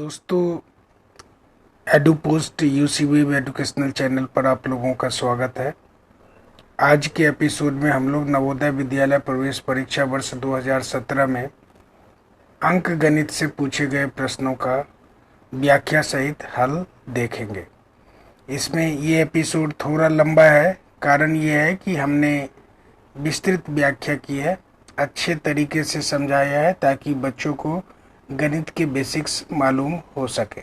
दोस्तों, एडुपोस्ट यूसीवेब educational channel पर आप लोगों का स्वागत है। आज के एपिसोड में हम लोग नवोदय विद्यालय प्रवेश परीक्षा वर्ष 2017 में अंक गणित से पूछे गए प्रश्नों का व्याख्या सहित हल देखेंगे। इसमें ये एपिसोड थोड़ा लंबा है, कारण ये है कि हमने विस्तृत व्याख्या की है, अच्छे तरीके से समझाया है ताकि बच्चों को गणित के बेसिक्स मालूम हो सके।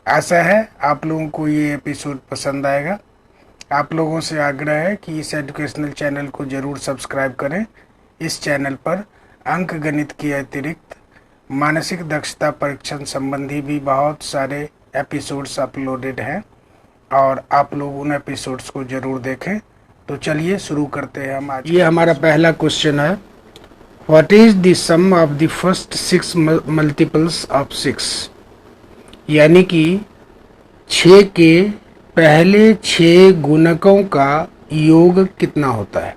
आशा है आप लोगों को ये एपिसोड पसंद आएगा। आप लोगों से आग्रह है कि इस एजुकेशनल चैनल को ज़रूर सब्सक्राइब करें। इस चैनल पर अंक गणित के अतिरिक्त मानसिक दक्षता परीक्षण संबंधी भी बहुत सारे एपिसोड्स अपलोडेड हैं और आप लोग उन एपिसोड्स को ज़रूर देखें। तो चलिए शुरू करते हैं हम आज। ये हमारा पहला क्वेश्चन है, What is the sum of the first 6 multiples of 6? यानी कि 6 के पहले 6 गुणकों का योग कितना होता है।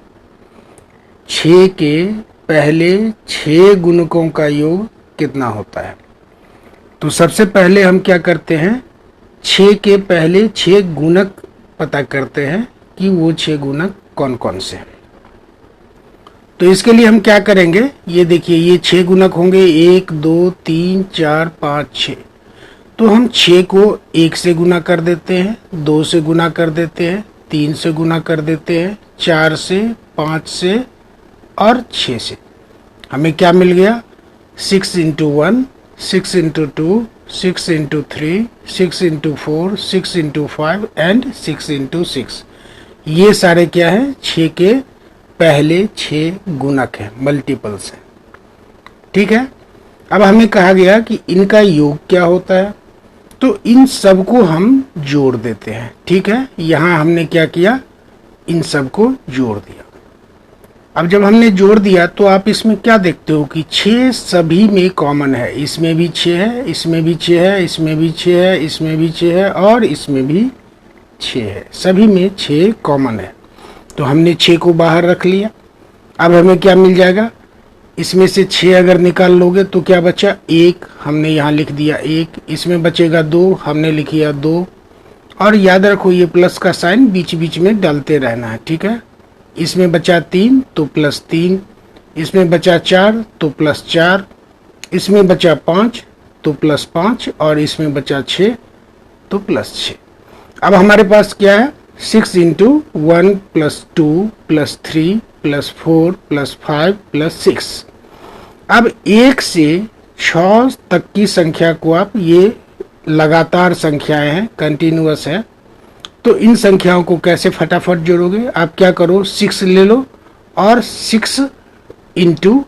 6 के पहले 6 गुणकों का योग कितना होता है। तो सबसे पहले हम क्या करते हैं, 6 के पहले 6 गुणक पता करते हैं कि वो 6 गुणक कौन कौन से हैं। तो इसके लिए हम क्या करेंगे, ये देखिए ये 6 गुणक होंगे, 1 2 3 4 5 6। तो हम 6 को 1 से गुना कर देते हैं, 2 से गुना कर देते हैं, 3 से गुना कर देते हैं, 4 से, 5 से और 6 से। हमें क्या मिल गया, 6 into 1, 6 into 2, 6 into 3, 6 into 4, 6 into 5 and 6 into 6। ये सारे क्या है, 6 के पहले 6 गुणक है, मल्टीपल्स है। ठीक है, अब हमें कहा गया कि इनका योग क्या होता है, तो इन सब को हम जोड़ देते हैं। ठीक है, यहाँ हमने क्या किया, इन सब को जोड़ दिया। अब जब हमने जोड़ दिया तो आप इसमें क्या देखते हो कि 6 सभी में कॉमन है। इसमें भी 6 है, इसमें भी 6 है, इसमें भी 6 है, इसमें भी 6 है और इसमें भी 6 है। सभी में 6 कॉमन है। तो हमने 6 को बाहर रख लिया। अब हमें क्या मिल जाएगा, इसमें से 6 अगर निकाल लोगे तो क्या बचा, 1 हमने यहाँ लिख दिया 1, इसमें बचेगा 2 हमने लिख दिया 2। और याद रखो ये प्लस का साइन बीच बीच में डालते रहना है। ठीक है, इसमें बचा 3 तो प्लस 3, इसमें बचा 4 तो प्लस 4, इसमें बचा 5 तो प्लस 5 और इसमें बचा 6 तो प्लस 6। अब हमारे पास क्या है, 6 into 1 plus 2 plus 3 plus 4 plus 5 plus 6। अब 1 से 6 तक की संख्या को आप, ये लगातार संख्याएं हैं, कंटिन्यूअस है, तो इन संख्याओं को कैसे फटाफट जोड़ोगे। आप क्या करो, 6 ले लो और 6 इंटू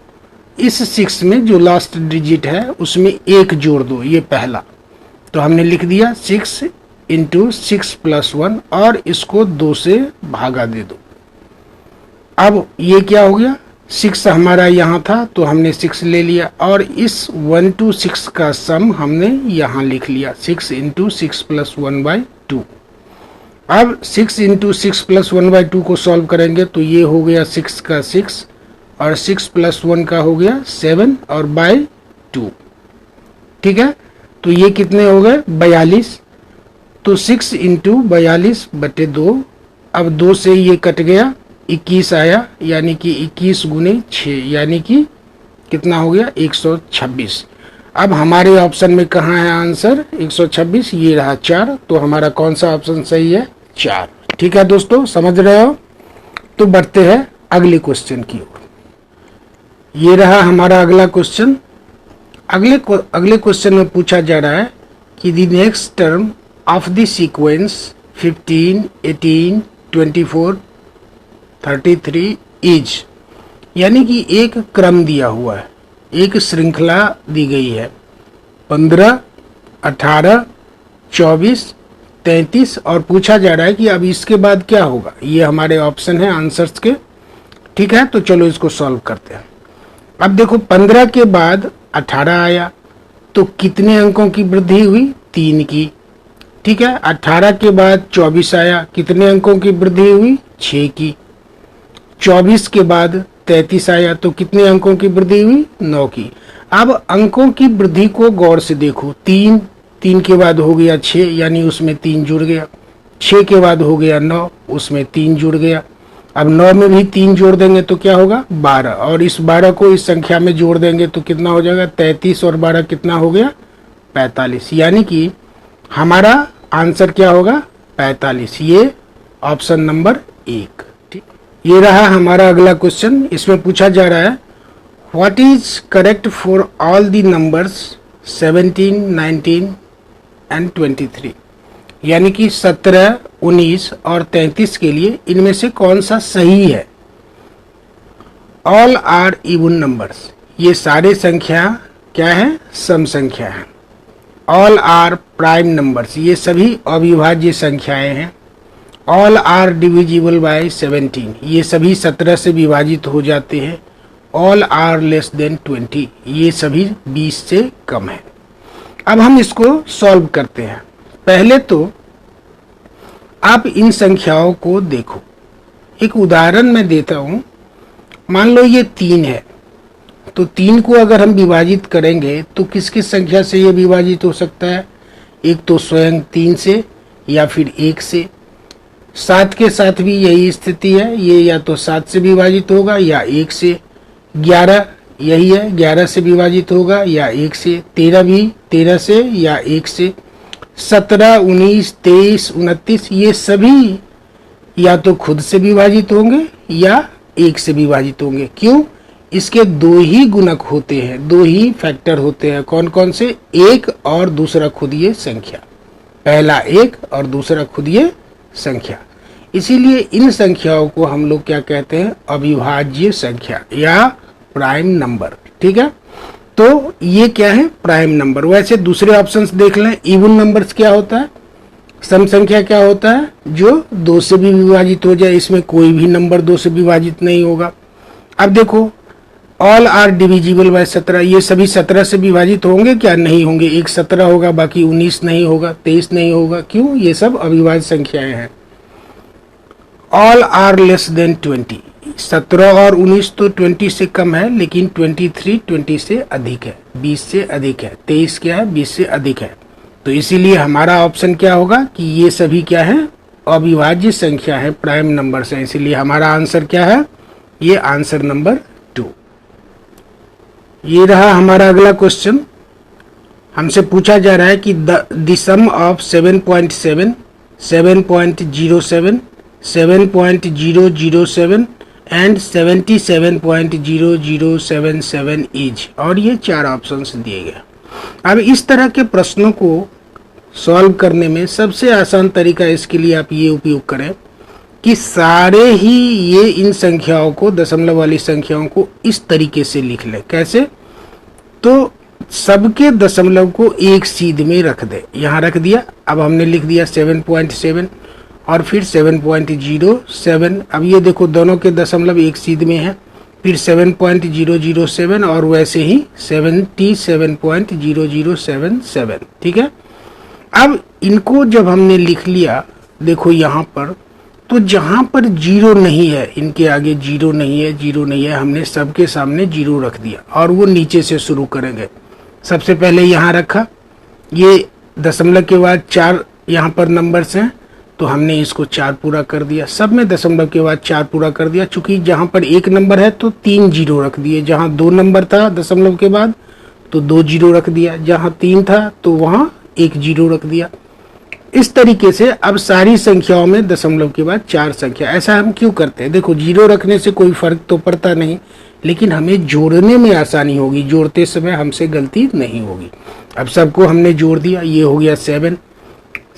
इस 6 में जो लास्ट डिजिट है उसमें 1 जोड़ दो, ये पहला। तो हमने लिख दिया 6 इंटू 6 प्लस 1 और इसको 2 से भागा दे दो। अब ये क्या हो गया, 6 हमारा यहाँ था तो हमने 6 ले लिया और इस 1 to 6 का सम हमने यहाँ लिख लिया, 6 इंटू 6 प्लस 1/2। अब 6 इंटू 6 प्लस 1/2 को सॉल्व करेंगे तो ये हो गया 6 का 6 और 6 प्लस 1 का हो गया 7 और बाय 2। ठीक है, तो ये कितने हो गए, 42। तो 6 इंटू 42/2। अब 2 से ये कट गया, 21 आया, यानी कि 21 गुने 6 यानी कि कितना हो गया, 126। अब हमारे ऑप्शन में कहाँ है आंसर, 126, ये रहा 4। तो हमारा कौन सा ऑप्शन सही है, 4। ठीक है दोस्तों, समझ रहे हो। तो बढ़ते हैं अगले क्वेश्चन की ओर। ये रहा हमारा अगला क्वेश्चन। अगले क्वेश्चन में पूछा जा रहा है कि the next term of the sequence 15, 18, 24, 33 is, यानी कि एक क्रम दिया हुआ है, एक श्रृंखला दी गई है, 15, 18, 24, 33 और पूछा जा रहा है कि अब इसके बाद क्या होगा। ये हमारे ऑप्शन है आंसर्स के। ठीक है, तो चलो इसको सॉल्व करते हैं। अब देखो 15 के बाद 18 आया तो कितने अंकों की वृद्धि हुई, 3 की। ठीक है, 18 के बाद 24 आया, कितने अंकों की वृद्धि हुई, 6 की। 24 के बाद 33 आया तो कितने अंकों की वृद्धि हुई, 9 की। अब अंकों की वृद्धि को गौर से देखो। 3, 3 के बाद हो गया 6, यानी उसमें 3 जुड़ गया। 6 के बाद हो गया 9, उसमें 3 जुड़ गया। अब 9 में भी 3 जोड़ देंगे तो क्या होगा 12, और इस 12 को इस संख्या में जोड़ देंगे तो कितना हो जाएगा 33, और 12 कितना हो गया 45। यानी कि हमारा आंसर क्या होगा 45। ये ऑप्शन नंबर 1। ठीक, ये रहा हमारा अगला क्वेश्चन। इसमें पूछा जा रहा है what is correct for all the numbers 17, 19 and 23। यानी कि 17, 19 और 33 के लिए इनमें से कौन सा सही है। ऑल आर इवन नंबर्स, ये सारे संख्या क्या है सम संख्या है। ऑल आर प्राइम नंबर्स, ये सभी अविभाज्य संख्याएं हैं। ऑल आर डिविजिबल बाय 17, ये सभी 17 से विभाजित हो जाते हैं। ऑल आर लेस देन 20, ये सभी 20 से कम है। अब हम इसको सॉल्व करते हैं। पहले तो आप इन संख्याओं को देखो। एक उदाहरण मैं देता हूं। मान लो ये 3 है, तो 3 को अगर हम विभाजित करेंगे तो किस किस संख्या से ये विभाजित हो सकता है। एक तो स्वयं 3 से या फिर 1 से। 7 के साथ भी यही स्थिति है, ये या तो 7 से विभाजित होगा या 1 से। 11 यही है, 11 से विभाजित होगा या 1 से। 13 भी 13 से या 1 से। 17, 19, 23, 29 ये सभी या तो खुद से विभाजित होंगे या 1 से विभाजित होंगे। क्यों? इसके 2 ही गुणक होते हैं, 2 ही फैक्टर होते हैं। कौन कौन से? 1 और दूसरा खुद ये संख्या। पहला 1 और दूसरा खुद ये संख्या। इसीलिए इन संख्याओं को हम लोग क्या कहते हैं अविभाज्य संख्या या प्राइम नंबर। ठीक है, तो ये क्या है प्राइम नंबर। वैसे दूसरे ऑप्शंस देख लें। इवन नंबर्स क्या होता है? सम संख्या क्या होता है? जो 2 से भी विभाजित हो जाए, इसमें कोई भी नंबर 2 से विभाजित नहीं होगा। अब देखो ऑल आर डिविजिबल बाय 17, ये सभी 17 से विभाजित होंगे क्या? नहीं होंगे। एक 17 होगा, बाकी 19 नहीं होगा, 23 नहीं होगा। क्यों? ये सब अविभाज्य संख्याएं हैं। ऑल आर लेस देन 20, 17 और 19 तो 20 से कम है, लेकिन 23 20 से अधिक है, 20 से अधिक है। 23 क्या है? 20 से अधिक है। तो इसीलिए हमारा ऑप्शन क्या होगा कि ये सभी क्या है अविभाज्य संख्या है, प्राइम नंबर्स है। इसीलिए हमारा आंसर क्या है? ये आंसर नंबर 2। ये रहा हमारा अगला क्वेश्चन। हमसे पूछा जा रहा है कि the sum of 7.7, 7.07, 7.007 and 77.0077 is, और ये 4 ऑप्शंस दिए गए। अब इस तरह के प्रश्नों को सॉल्व करने में सबसे आसान तरीका इसके लिए आप ये उपयोग करें कि सारे ही ये इन संख्याओं को, दशमलव वाली संख्याओं को इस तरीके से लिख लें। कैसे? तो सबके दशमलव को एक सीध में रख दे। यहाँ रख दिया। अब हमने लिख दिया 7.7 और फिर 7.07। अब ये देखो दोनों के दशमलव एक सीध में है। फिर 7.007 और वैसे ही 77.0077। ठीक है, अब इनको जब हमने लिख लिया, देखो यहाँ पर, तो जहां पर 0 नहीं है, इनके आगे 0 नहीं है, 0 नहीं है, हमने सबके सामने 0 रख दिया। और वो नीचे से शुरू करेंगे। सबसे पहले यहाँ रखा, ये दशमलव के बाद 4 यहाँ पर नंबर्स हैं, तो हमने इसको 4 पूरा कर दिया। सब में दशमलव के बाद 4 पूरा कर दिया। चूंकि जहां पर 1 नंबर है तो 3 0 रख दिए। जहां 2 नंबर था दशमलव के बाद तो 2 0 रख दिया। जहां 3 था तो वहां 1 0 रख दिया। इस तरीके से अब सारी संख्याओं में दशमलव के बाद 4 संख्या। ऐसा हम क्यों करते हैं? देखो 0 रखने से कोई फर्क तो पड़ता नहीं, लेकिन हमें जोड़ने में आसानी होगी, जोड़ते समय हमसे गलती नहीं होगी। अब सबको हमने जोड़ दिया। ये हो गया 7,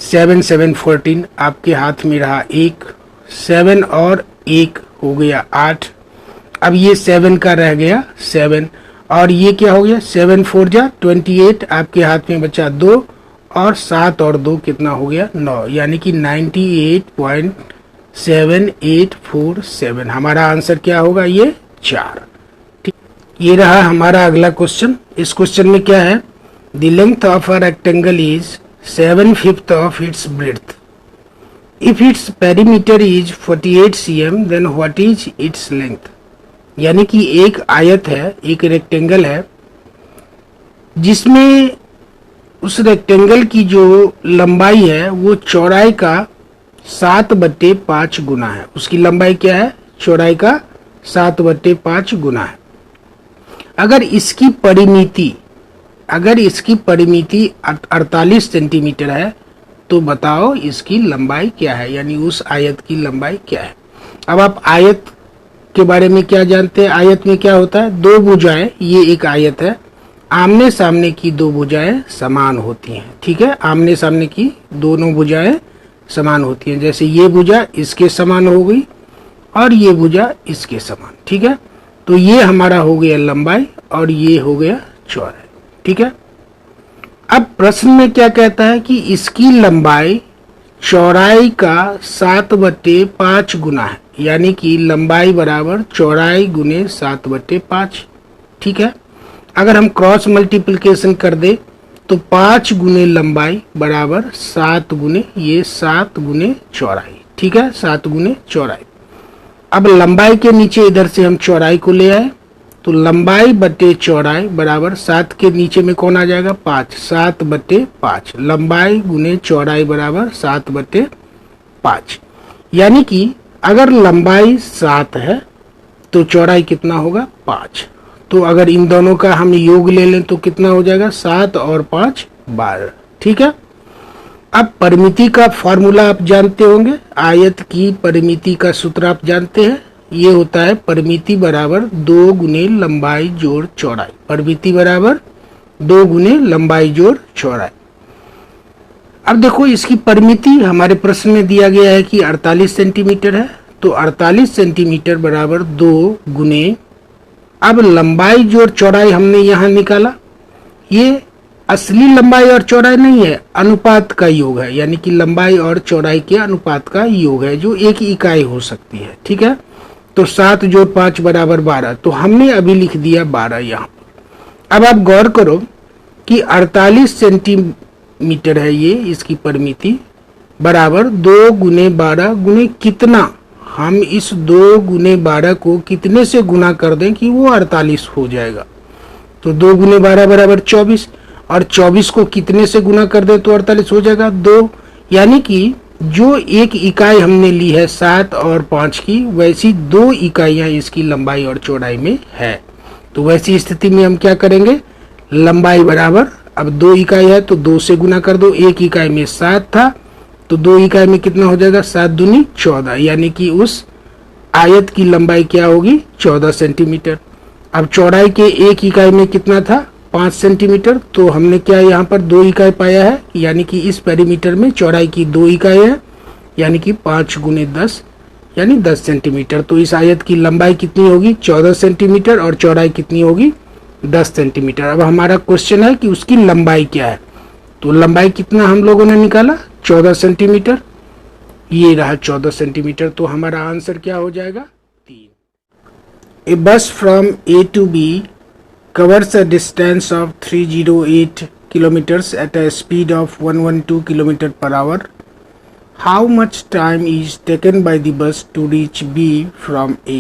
7 7 14, आपके हाथ में रहा 1, 7 और 1 हो गया 8। अब ये 7 का रह गया 7, और ये क्या हो गया 7 4 जा 28, आपके हाथ में बचा 2, और 7 और 2 कितना हो गया 9, यानी कि 98.7847। हमारा आंसर क्या होगा? ये 4। ठीक, ये रहा हमारा अगला क्वेश्चन। इस क्वेश्चन में क्या है? The length of a rectangle is 7/5 of its breadth. If its perimeter is 48 cm, then what is its length? यानी कि एक आयत है, एक रेक्टेंगल है जिसमें उस रेक्टेंगल की जो लंबाई है वो चौड़ाई का 7/5 गुना है। उसकी लंबाई क्या है? चौड़ाई का 7/5 गुना है। अगर इसकी परिमिति 48 सेंटीमीटर है तो बताओ इसकी लंबाई क्या है, यानी उस आयत की लंबाई क्या है। अब आप आयत के बारे में क्या जानते हैं? आयत में क्या होता है? दो भुजाएं, ये एक आयत है, आमने सामने की दो भुजाएं समान होती हैं। ठीक है, आमने सामने की दोनों भुजाएं समान होती हैं। जैसे ये भुजा इसके समान हो गई और ये भुजा इसके समान। ठीक है, तो ये हमारा हो गया लंबाई और ये हो गया चौड़ाई। ठीक है, अब प्रश्न में क्या कहता है कि इसकी लंबाई चौड़ाई का 7/5 गुना है, यानी कि लंबाई बराबर चौड़ाई गुने 7/5। ठीक है, अगर हम क्रॉस मल्टीप्लिकेशन कर दे तो 5 गुने लंबाई बराबर 7 गुने ये 7 गुने चौड़ाई। ठीक है, 7 गुने चौड़ाई। अब लंबाई के नीचे इधर से हम चौड़ाई को ले आए तो लंबाई बटे चौड़ाई बराबर 7 के नीचे में कौन आ जाएगा? 5। 7/5 लंबाई गुने चौड़ाई बराबर 7/5। यानी कि अगर लंबाई 7 है तो चौड़ाई कितना होगा? 5। तो अगर इन दोनों का हम योग ले लें तो कितना हो जाएगा? 7 और 5 12। ठीक है, अब परिमिति का फॉर्मूला आप जानते होंगे। आयत की परिमिति का सूत्र आप जानते हैं, ये होता है परिमिति बराबर 2 गुने लंबाई जोड़ चौड़ाई। परिमिति बराबर 2 गुने लंबाई जोड़ चौड़ाई। अब देखो इसकी परिमिति हमारे प्रश्न में दिया गया है कि 48 सेंटीमीटर है, तो 48 सेंटीमीटर बराबर 2 गुने, अब लंबाई जोड़ चौड़ाई हमने यहाँ निकाला, ये असली लंबाई और चौड़ाई नहीं है, अनुपात का योग है, यानी कि लंबाई और चौड़ाई के अनुपात का योग है जो एक इकाई हो सकती है। ठीक है, तो 7 जोड़ 5 बराबर 12, तो हमने अभी लिख दिया 12 यहाँ पर। अब आप गौर करो कि 48 सेंटीमीटर है ये, इसकी परिमिति बराबर 2 गुने 12 गुने कितना, हम इस 2 गुने 12 को कितने से गुना कर दें कि वो 48 हो जाएगा। तो 2 गुने 12 बराबर 24, और 24 को कितने से गुना कर दें तो 48 हो जाएगा? 2। यानी कि जो एक इकाई हमने ली है 7 और 5 की, वैसी 2 इकाइयां इसकी लंबाई और चौड़ाई में है। तो वैसी स्थिति में हम क्या करेंगे? लंबाई बराबर, अब 2 इकाई है तो 2 से गुना कर दो, एक इकाई में 7 था तो 2 इकाई में कितना हो जाएगा? 7 दूनी 14, यानी कि उस आयत की लंबाई क्या होगी? 14 सेंटीमीटर। अब चौड़ाई के एक इकाई में कितना था? 5 सेंटीमीटर, तो हमने क्या यहाँ पर 2 इकाई पाया है, यानी कि इस पेरीमीटर में चौड़ाई की 2 इकाई है, यानी कि 5 गुने 10 यानी 10 सेंटीमीटर। तो इस आयत की लंबाई कितनी होगी? 14 सेंटीमीटर और चौड़ाई कितनी होगी? 10 सेंटीमीटर। अब हमारा क्वेश्चन है कि उसकी लंबाई क्या है, तो लंबाई कितना हम लोगों ने निकाला? 14 सेंटीमीटर। ये रहा 14 सेंटीमीटर, तो हमारा आंसर क्या हो जाएगा? 3। A bus from A to B covers a distance of 308 kilometers at a speed of 112 km per hour. How much time is taken by the bus to reach B from A?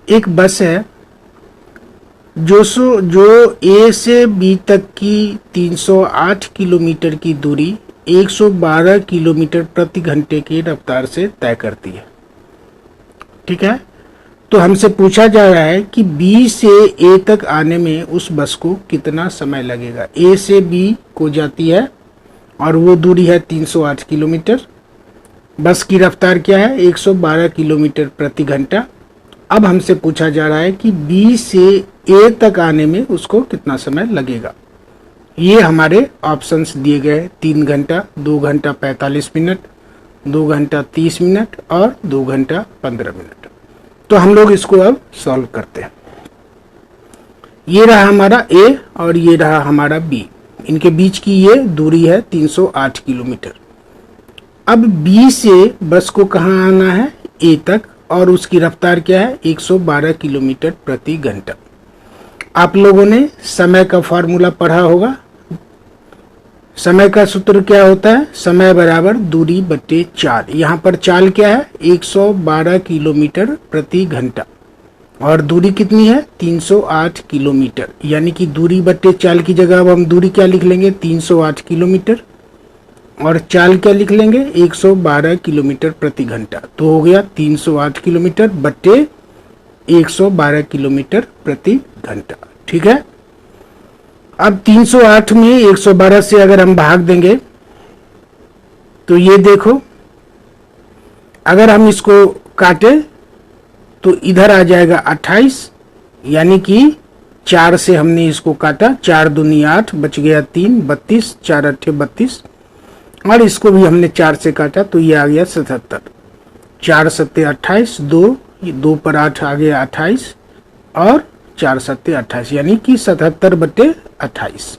एक बस है जो A से B तक की 308 kilometre की दूरी 112 kilometre प्रति घंटे की रफ्तार से तय करती है। ठीक है, तो हमसे पूछा जा रहा है कि B से A तक आने में उस बस को कितना समय लगेगा। A से B को जाती है और वो दूरी है 308 किलोमीटर। बस की रफ्तार क्या है? 112 किलोमीटर प्रति घंटा। अब हमसे पूछा जा रहा है कि B से A तक आने में उसको कितना समय लगेगा। ये हमारे ऑप्शंस दिए गए, 3 घंटा, 2 घंटा 45 मिनट, 2 घंटा 30 मिनट और 2 घंटा 15 मिनट। तो हम लोग इसको अब सॉल्व करते हैं। ये रहा हमारा A और ये रहा हमारा B, इनके बीच की ये दूरी है 308 किलोमीटर। अब B से बस को कहाँ आना है? A तक, और उसकी रफ्तार क्या है? 112 किलोमीटर प्रति घंटा। आप लोगों ने समय का फॉर्मूला पढ़ा होगा। समय का सूत्र क्या होता है? समय बराबर दूरी बटे चाल। यहाँ पर चाल क्या है? 112 किलोमीटर प्रति घंटा। और दूरी कितनी है 308 किलोमीटर, यानी कि दूरी बट्टे चाल की जगह अब हम दूरी क्या लिख लेंगे 308 किलोमीटर, और चाल क्या लिख लेंगे 112 किलोमीटर प्रति घंटा। तो हो गया 308 किलोमीटर बट्टे 112 किलोमीटर प्रति घंटा। ठीक है, अब 308 में 112 से अगर हम भाग देंगे तो ये देखो, अगर हम इसको काटे तो इधर आ जाएगा 28, यानी कि 4 से हमने इसको काटा, 4 दूनी 8, बच गया 3, 32, 4 अट्ठे 32, और इसको भी हमने 4 से काटा तो ये आ गया 77, 4 सत्ते 28, 2 पर 8 आ गया 28, और 4 सत्ते 28, यानी कि 77 बटे 28।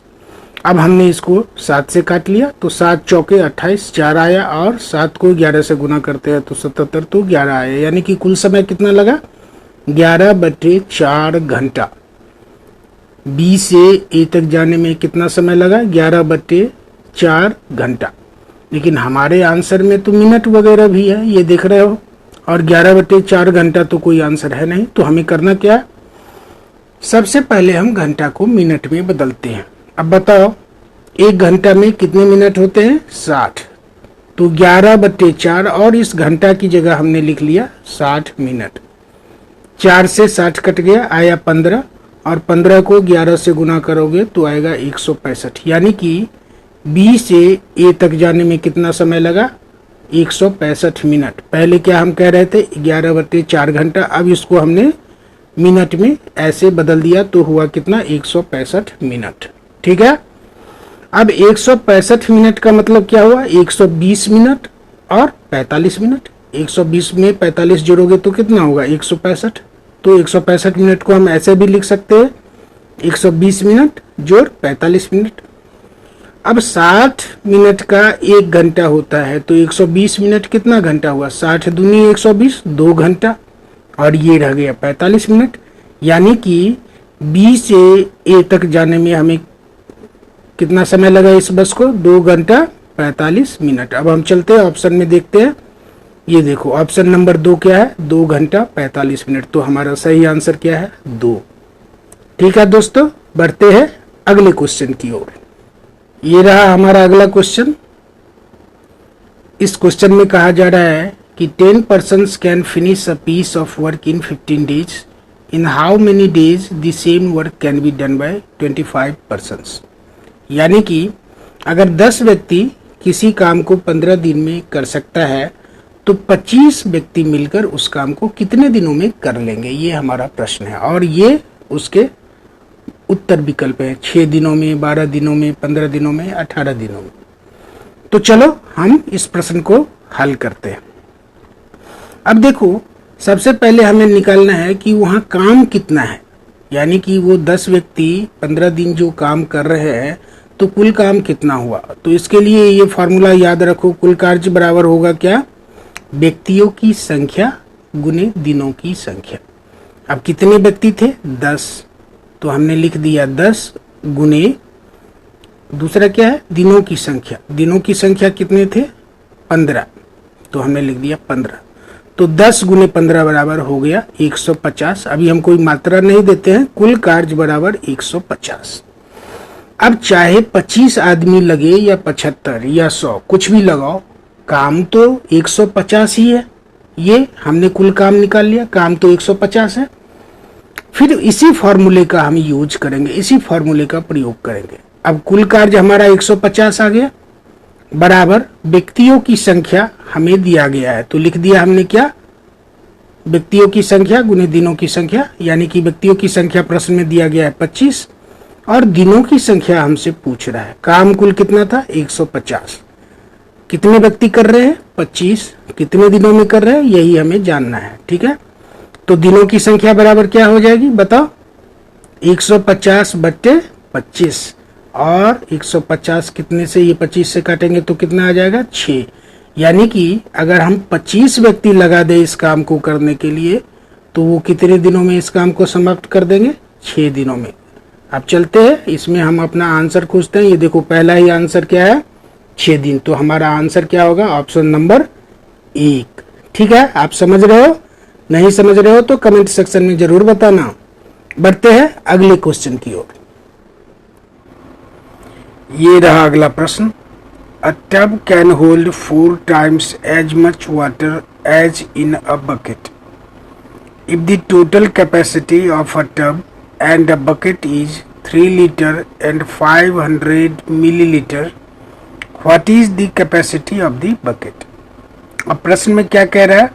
अब हमने इसको 7 से काट लिया तो 7 चौके 28, 4 आया, और 7 को 11 से गुना करते हैं तो 77 तो 11 आया, यानी कि कुल समय कितना लगा 11 बटे 4 घंटा। बी से ए तक जाने में कितना समय लगा 11 बटे 4 घंटा, लेकिन हमारे आंसर में तो मिनट वगैरह भी है, ये देख रहे हो, और 11 बटे 4 घंटा तो कोई आंसर है नहीं। तो हमें करना क्या है, सबसे पहले हम घंटा को मिनट में बदलते हैं। अब बताओ 1 घंटा में कितने मिनट होते हैं 60, तो 11 बटे 4, और इस घंटा की जगह हमने लिख लिया 60 मिनट। 4 से 60 कट गया, आया 15, और 15 को 11 से गुना करोगे तो आएगा 165, यानी कि बी से ए तक जाने में कितना समय लगा 165 मिनट। पहले क्या हम कह रहे थे 11 बटे 4 घंटा, अब इसको हमने मिनट में ऐसे बदल दिया तो हुआ कितना 165 मिनट। ठीक है, अब 165 मिनट का मतलब क्या हुआ 120 मिनट और 45 मिनट। 120 में 45 जोड़ोगे तो कितना होगा 165, तो 165 मिनट को हम ऐसे भी लिख सकते हैं 120 मिनट जोड़ 45 मिनट। अब 60 मिनट का 1 घंटा होता है, तो 120 मिनट कितना घंटा हुआ 60 दूनी 120, 2 घंटा, और ये रह गया 45 मिनट, यानी कि बी से ए तक जाने में हमें कितना समय लगा इस बस को 2 घंटा 45 मिनट। अब हम चलते हैं ऑप्शन में देखते हैं, ये देखो ऑप्शन नंबर 2 क्या है 2 घंटा 45 मिनट, तो हमारा सही आंसर क्या है 2। ठीक है दोस्तों, बढ़ते हैं अगले क्वेश्चन की ओर। ये रहा हमारा अगला क्वेश्चन। इस क्वेश्चन में कहा जा रहा है कि 10 persons can finish a piece of work in 15 days, in how many days the same work can be done by 25 persons। यानी कि अगर 10 व्यक्ति किसी काम को 15 दिन में कर सकता है तो 25 व्यक्ति मिलकर उस काम को कितने दिनों में कर लेंगे, ये हमारा प्रश्न है। और ये उसके उत्तर विकल्प है 6 दिनों में, 12 दिनों में, 15 दिनों में, 18 दिनों में। तो चलो हम इस प्रश्न को हल करते हैं। अब देखो सबसे पहले हमें निकालना है कि वहां काम कितना है, यानी कि वो 10 व्यक्ति 15 दिन जो काम कर रहे हैं तो कुल काम कितना हुआ। तो इसके लिए ये फॉर्मूला याद रखो, कुल कार्य बराबर होगा क्या व्यक्तियों की संख्या गुने दिनों की संख्या। अब कितने व्यक्ति थे 10, तो हमने लिख दिया 10 गुने दूसरा क्या है दिनों की संख्या। दिनों की संख्या कितने थे 15, तो हमने लिख दिया 15, तो 10 गुने 15 बराबर हो गया 150। अभी हम कोई मात्रा नहीं देते हैं, कुल कार्य बराबर 150। अब चाहे 25 आदमी लगे या 75 या 100 कुछ भी लगाओ, काम तो 150 ही है। ये हमने कुल काम निकाल लिया, काम तो 150 है। फिर इसी फॉर्मूले का हम यूज करेंगे, इसी फॉर्मूले का प्रयोग करेंगे। अब कुल कार्य हमारा 150 आ गया बराबर व्यक्तियों की संख्या हमें दिया गया है, तो लिख दिया हमने क्या व्यक्तियों की संख्या गुने दिनों की संख्या, यानी कि व्यक्तियों की संख्या प्रश्न में दिया गया है 25 और दिनों की संख्या हमसे पूछ रहा है। काम कुल कितना था 150, कितने व्यक्ति कर रहे हैं 25, कितने दिनों में कर रहे हैं यही हमें जानना है। ठीक है, तो दिनों की संख्या बराबर क्या हो जाएगी बताओ 150 बट्टे 25, और 150 कितने से ये 25 से काटेंगे तो कितना आ जाएगा 6, यानी कि अगर हम 25 व्यक्ति लगा दे इस काम को करने के लिए तो वो कितने दिनों में इस काम को समाप्त कर देंगे 6 दिनों में। अब चलते हैं इसमें हम अपना आंसर खोजते हैं। ये देखो पहला ही आंसर क्या है 6 दिन, तो हमारा आंसर क्या होगा ऑप्शन नंबर 1। ठीक है, आप समझ रहे हो नहीं समझ रहे हो तो कमेंट सेक्शन में जरूर बताना। बढ़ते हैं अगले क्वेश्चन की ओर। ये रहा अगला प्रश्न। A tub can hold 4 times as much water as in a bucket. If the total capacity of a tub and a bucket is 3 liter and 500 milliliter, what is the capacity of the bucket? अब प्रश्न में क्या कह रहा है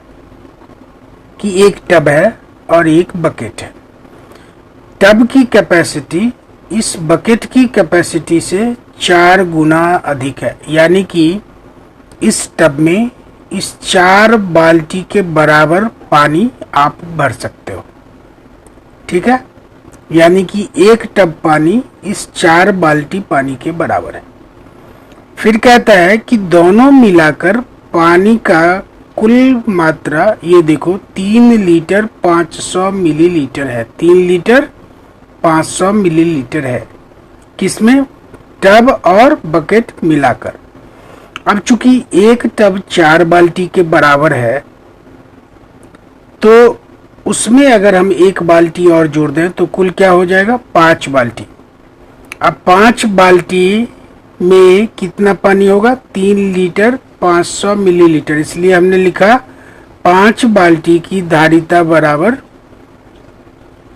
कि एक tub है और एक बकेट है। टब की कैपेसिटी इस बकेट की कैपेसिटी से 4 गुना अधिक है, यानी कि इस टब में इस 4 बाल्टी के बराबर पानी आप भर सकते हो। ठीक है, यानी कि एक टब पानी इस 4 बाल्टी पानी के बराबर है। फिर कहता है कि दोनों मिलाकर पानी का कुल मात्रा, ये देखो 3 लीटर 500 मिलीलीटर है। 3 लीटर 500 मिलीलीटर है, किसमें? टब और बकेट मिलाकर। अब चूंकि एक टब 4 बाल्टी के बराबर है, तो उसमें अगर हम 1 बाल्टी और जोड़ दें तो कुल क्या हो जाएगा? 5 बाल्टी। अब 5 बाल्टी में कितना पानी होगा? 3 लीटर 500 मिलीलीटर, इसलिए हमने लिखा 5 बाल्टी की धारिता बराबर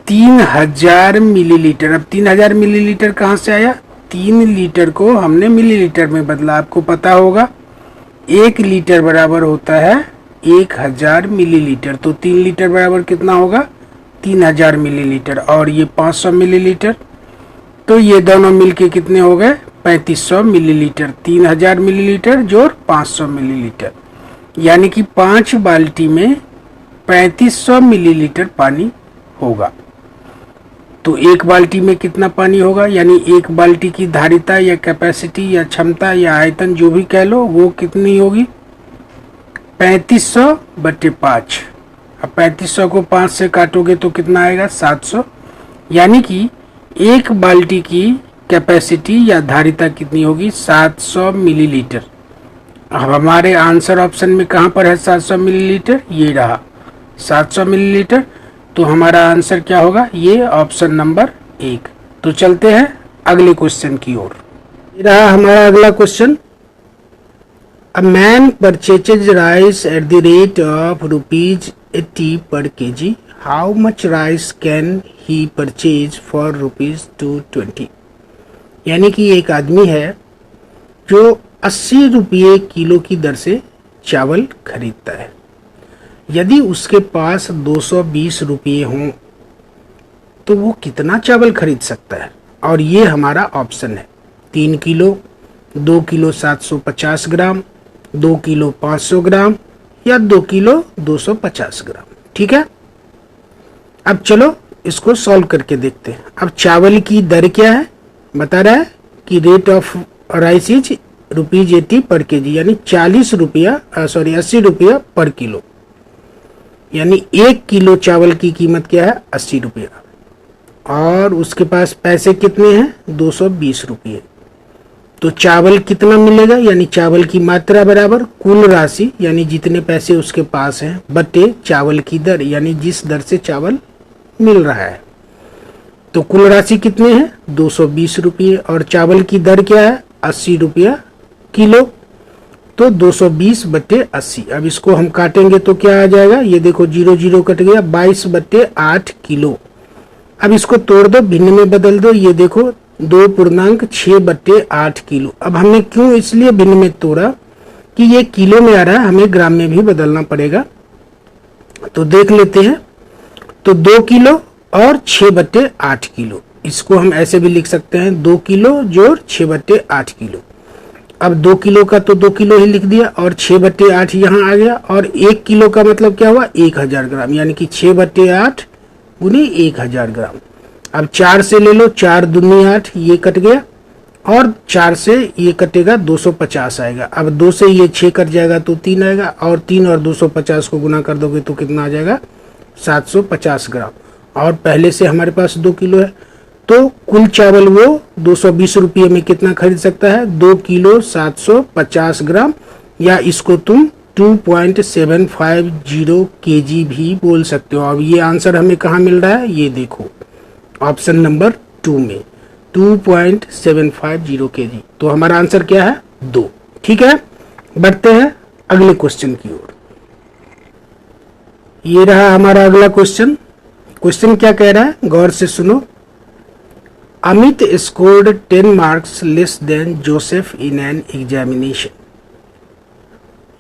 3000 मिलीलीटर। अब 3000 मिलीलीटर कहाँ से आया? 3 लीटर को हमने मिलीलीटर में बदला। आपको पता होगा 1 लीटर बराबर होता है 1000 मिलीलीटर, तो 3 लीटर बराबर कितना होगा? 3000 मिलीलीटर। और ये 500 मिलीलीटर, तो ये दोनों मिलके कितने हो गए? 3500 मिलीलीटर। 3000 मिलीलीटर जोड़ 500 मिलीलीटर, यानी कि 5 बाल्टी में 3500 मिलीलीटर पानी होगा। तो 1 बाल्टी में कितना पानी होगा? यानी 1 बाल्टी की धारिता या कैपेसिटी या क्षमता या आयतन जो भी कह लो, वो कितनी होगी? 3500 बटे 5। अब 3500 को 5 से काटोगे तो कितना आएगा? 700। यानी कि 1 बाल्टी की कैपेसिटी या धारिता कितनी होगी? 700 मिलीलीटर। अब हमारे आंसर ऑप्शन में कहाँ पर है 700 मिलीलीटर? ये रहा 700 मिलीलीटर। तो हमारा आंसर क्या होगा? ये ऑप्शन नंबर 1। तो चलते हैं अगले क्वेश्चन की ओर। ये रहा हमारा अगला question. A man purchases rice at the rate of ₹80 पर kg. How much rice can he purchase for ₹220? यानी कि एक आदमी है जो 80 रुपये किलो की दर से चावल खरीदता है। यदि उसके पास 220 रुपये हों तो वो कितना चावल खरीद सकता है? और ये हमारा ऑप्शन है 3 किलो, 2 किलो 750 ग्राम, 2 किलो 500 ग्राम या 2 किलो 250 ग्राम। ठीक है, अब चलो इसको सॉल्व करके देखते हैं। अब चावल की दर क्या है? बता रहा है कि रेट ऑफ राइस इज ₹80 पर kg, यानी 80 रुपया पर किलो। यानी 1 किलो चावल की कीमत क्या है? 80 रुपया। और उसके पास पैसे कितने हैं? 220 रुपये। तो चावल कितना मिलेगा? यानी चावल की मात्रा बराबर कुल राशि, यानी जितने पैसे उसके पास हैं, बटे चावल की दर, यानी जिस दर से चावल मिल रहा है। तो कुल राशि कितने हैं? 220 रुपये। और चावल की दर क्या है? 80 रुपया किलो। तो 220 बटे 80। अब इसको हम काटेंगे तो क्या आ जाएगा? ये देखो 0 0 कट गया, 22 बटे 8 किलो। अब इसको तोड़ दो, भिन्न में बदल दो, ये देखो 2.6 बटे 8 किलो। अब हमने क्यों इसलिए भिन्न में तोड़ा कि ये किलो में आ रहा है, हमें ग्राम में भी बदलना पड़ेगा। तो देख लेते हैं। तो 2 किलो और 6 बटे 8 किलो, इसको हम ऐसे भी लिख सकते हैं 2 किलो जोड़ 6 बटे 8 किलो। अब 2 किलो का तो 2 किलो ही लिख दिया और 6 बटे 8 यहाँ आ गया। और 1 किलो का मतलब क्या हुआ? 1000 ग्राम, यानी कि 6 बटे 8 गुने 1000 ग्राम। अब 4 से ले लो, 4 दूनी 8, ये कट गया। और 4 से ये कटेगा 250 आएगा। अब 2 से ये 6 कट जाएगा तो 3 आएगा। और 3 और 250 को गुना कर दोगे तो कितना आ जाएगा? 750 ग्राम। और पहले से हमारे पास 2 किलो है, तो कुल चावल वो 220 रुपये में कितना खरीद सकता है? 2 किलो 750 ग्राम, या इसको तुम 2.750 kg भी बोल सकते हो। अब ये आंसर हमें कहाँ मिल रहा है, ये देखो ऑप्शन नंबर 2 में 2.750 kg। तो हमारा आंसर क्या है, 2। ठीक है, बढ़ते हैं अगले क्वेश्चन की ओर। ये रहा हमारा अगला क्वेश्चन। क्वेश्चन क्या कह रहा है, गौर से सुनो। Amit scored 10 marks less than Joseph in an examination.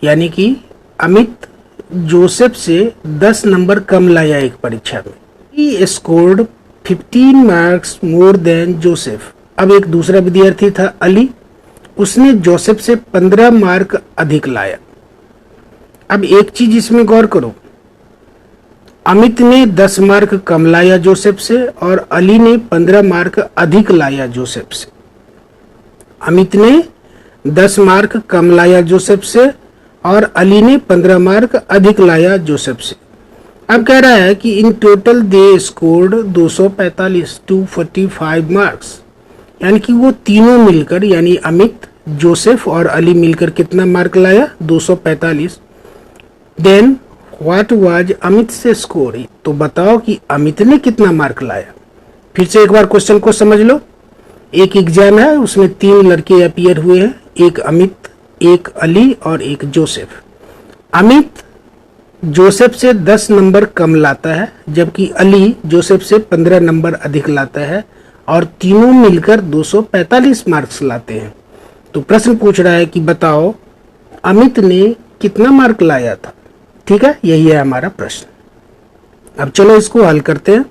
यानी कि अमित जोसेफ से 10 नंबर कम लाया एक परीक्षा में। He scored 15 marks more than Joseph. अब एक दूसरा विद्यार्थी था अली, उसने जोसेफ से 15 मार्क अधिक लाया। अब एक चीज इसमें गौर करो, अमित ने 10 मार्क कम लाया जोसेफ से और अली ने 15 मार्क अधिक लाया जोसेफ से। अमित ने 10 मार्क कम लाया जोसेफ से और अली ने 15 मार्क अधिक लाया जोसेफ से। अब कह रहा है कि in total they scored 245 245 marks. यानी कि वो तीनों मिलकर, यानी अमित, जोसेफ और अली मिलकर कितना मार्क लाया, 245। देन व्हाट वाज अमित से स्कोर। तो बताओ कि अमित ने कितना मार्क लाया। फिर से एक बार क्वेश्चन को समझ लो। एक एग्जाम है, उसमें 3 लड़के अपीयर हुए हैं, एक अमित, एक अली और एक जोसेफ। अमित जोसेफ से 10 नंबर कम लाता है, जबकि अली जोसेफ से 15 नंबर अधिक लाता है और तीनों मिलकर 245 मार्क्स लाते हैं। तो प्रश्न पूछ रहा है कि बताओ अमित ने कितना मार्क लाया था। ठीक है, यही है हमारा प्रश्न। अब चलो इसको हल करते हैं।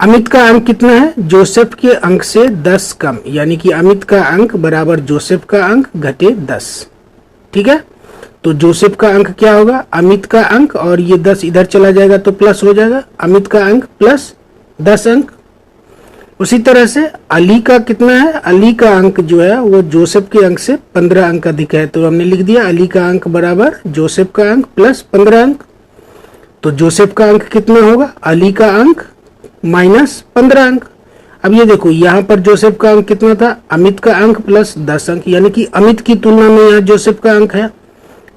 अमित का अंक कितना है, जोसेफ के अंक से 10 कम, यानी कि अमित का अंक बराबर जोसेफ का अंक घटे 10। ठीक है, तो जोसेफ का अंक क्या होगा, अमित का अंक, और ये 10 इधर चला जाएगा तो प्लस हो जाएगा, अमित का अंक प्लस 10 अंक। उसी तरह से अली का कितना है, अली का अंक जो है वो जोसेफ के अंक से 15 अंक अधिक है, तो हमने लिख दिया अली का अंक बराबर जोसेफ का अंक प्लस 15 अंक। तो जोसेफ का अंक कितना होगा, अली का अंक माइनस 15 अंक। अब ये देखो यहाँ पर जोसेफ का अंक कितना था, अमित का अंक प्लस 10 अंक, यानी कि अमित की तुलना में यहाँ जोसेफ का अंक है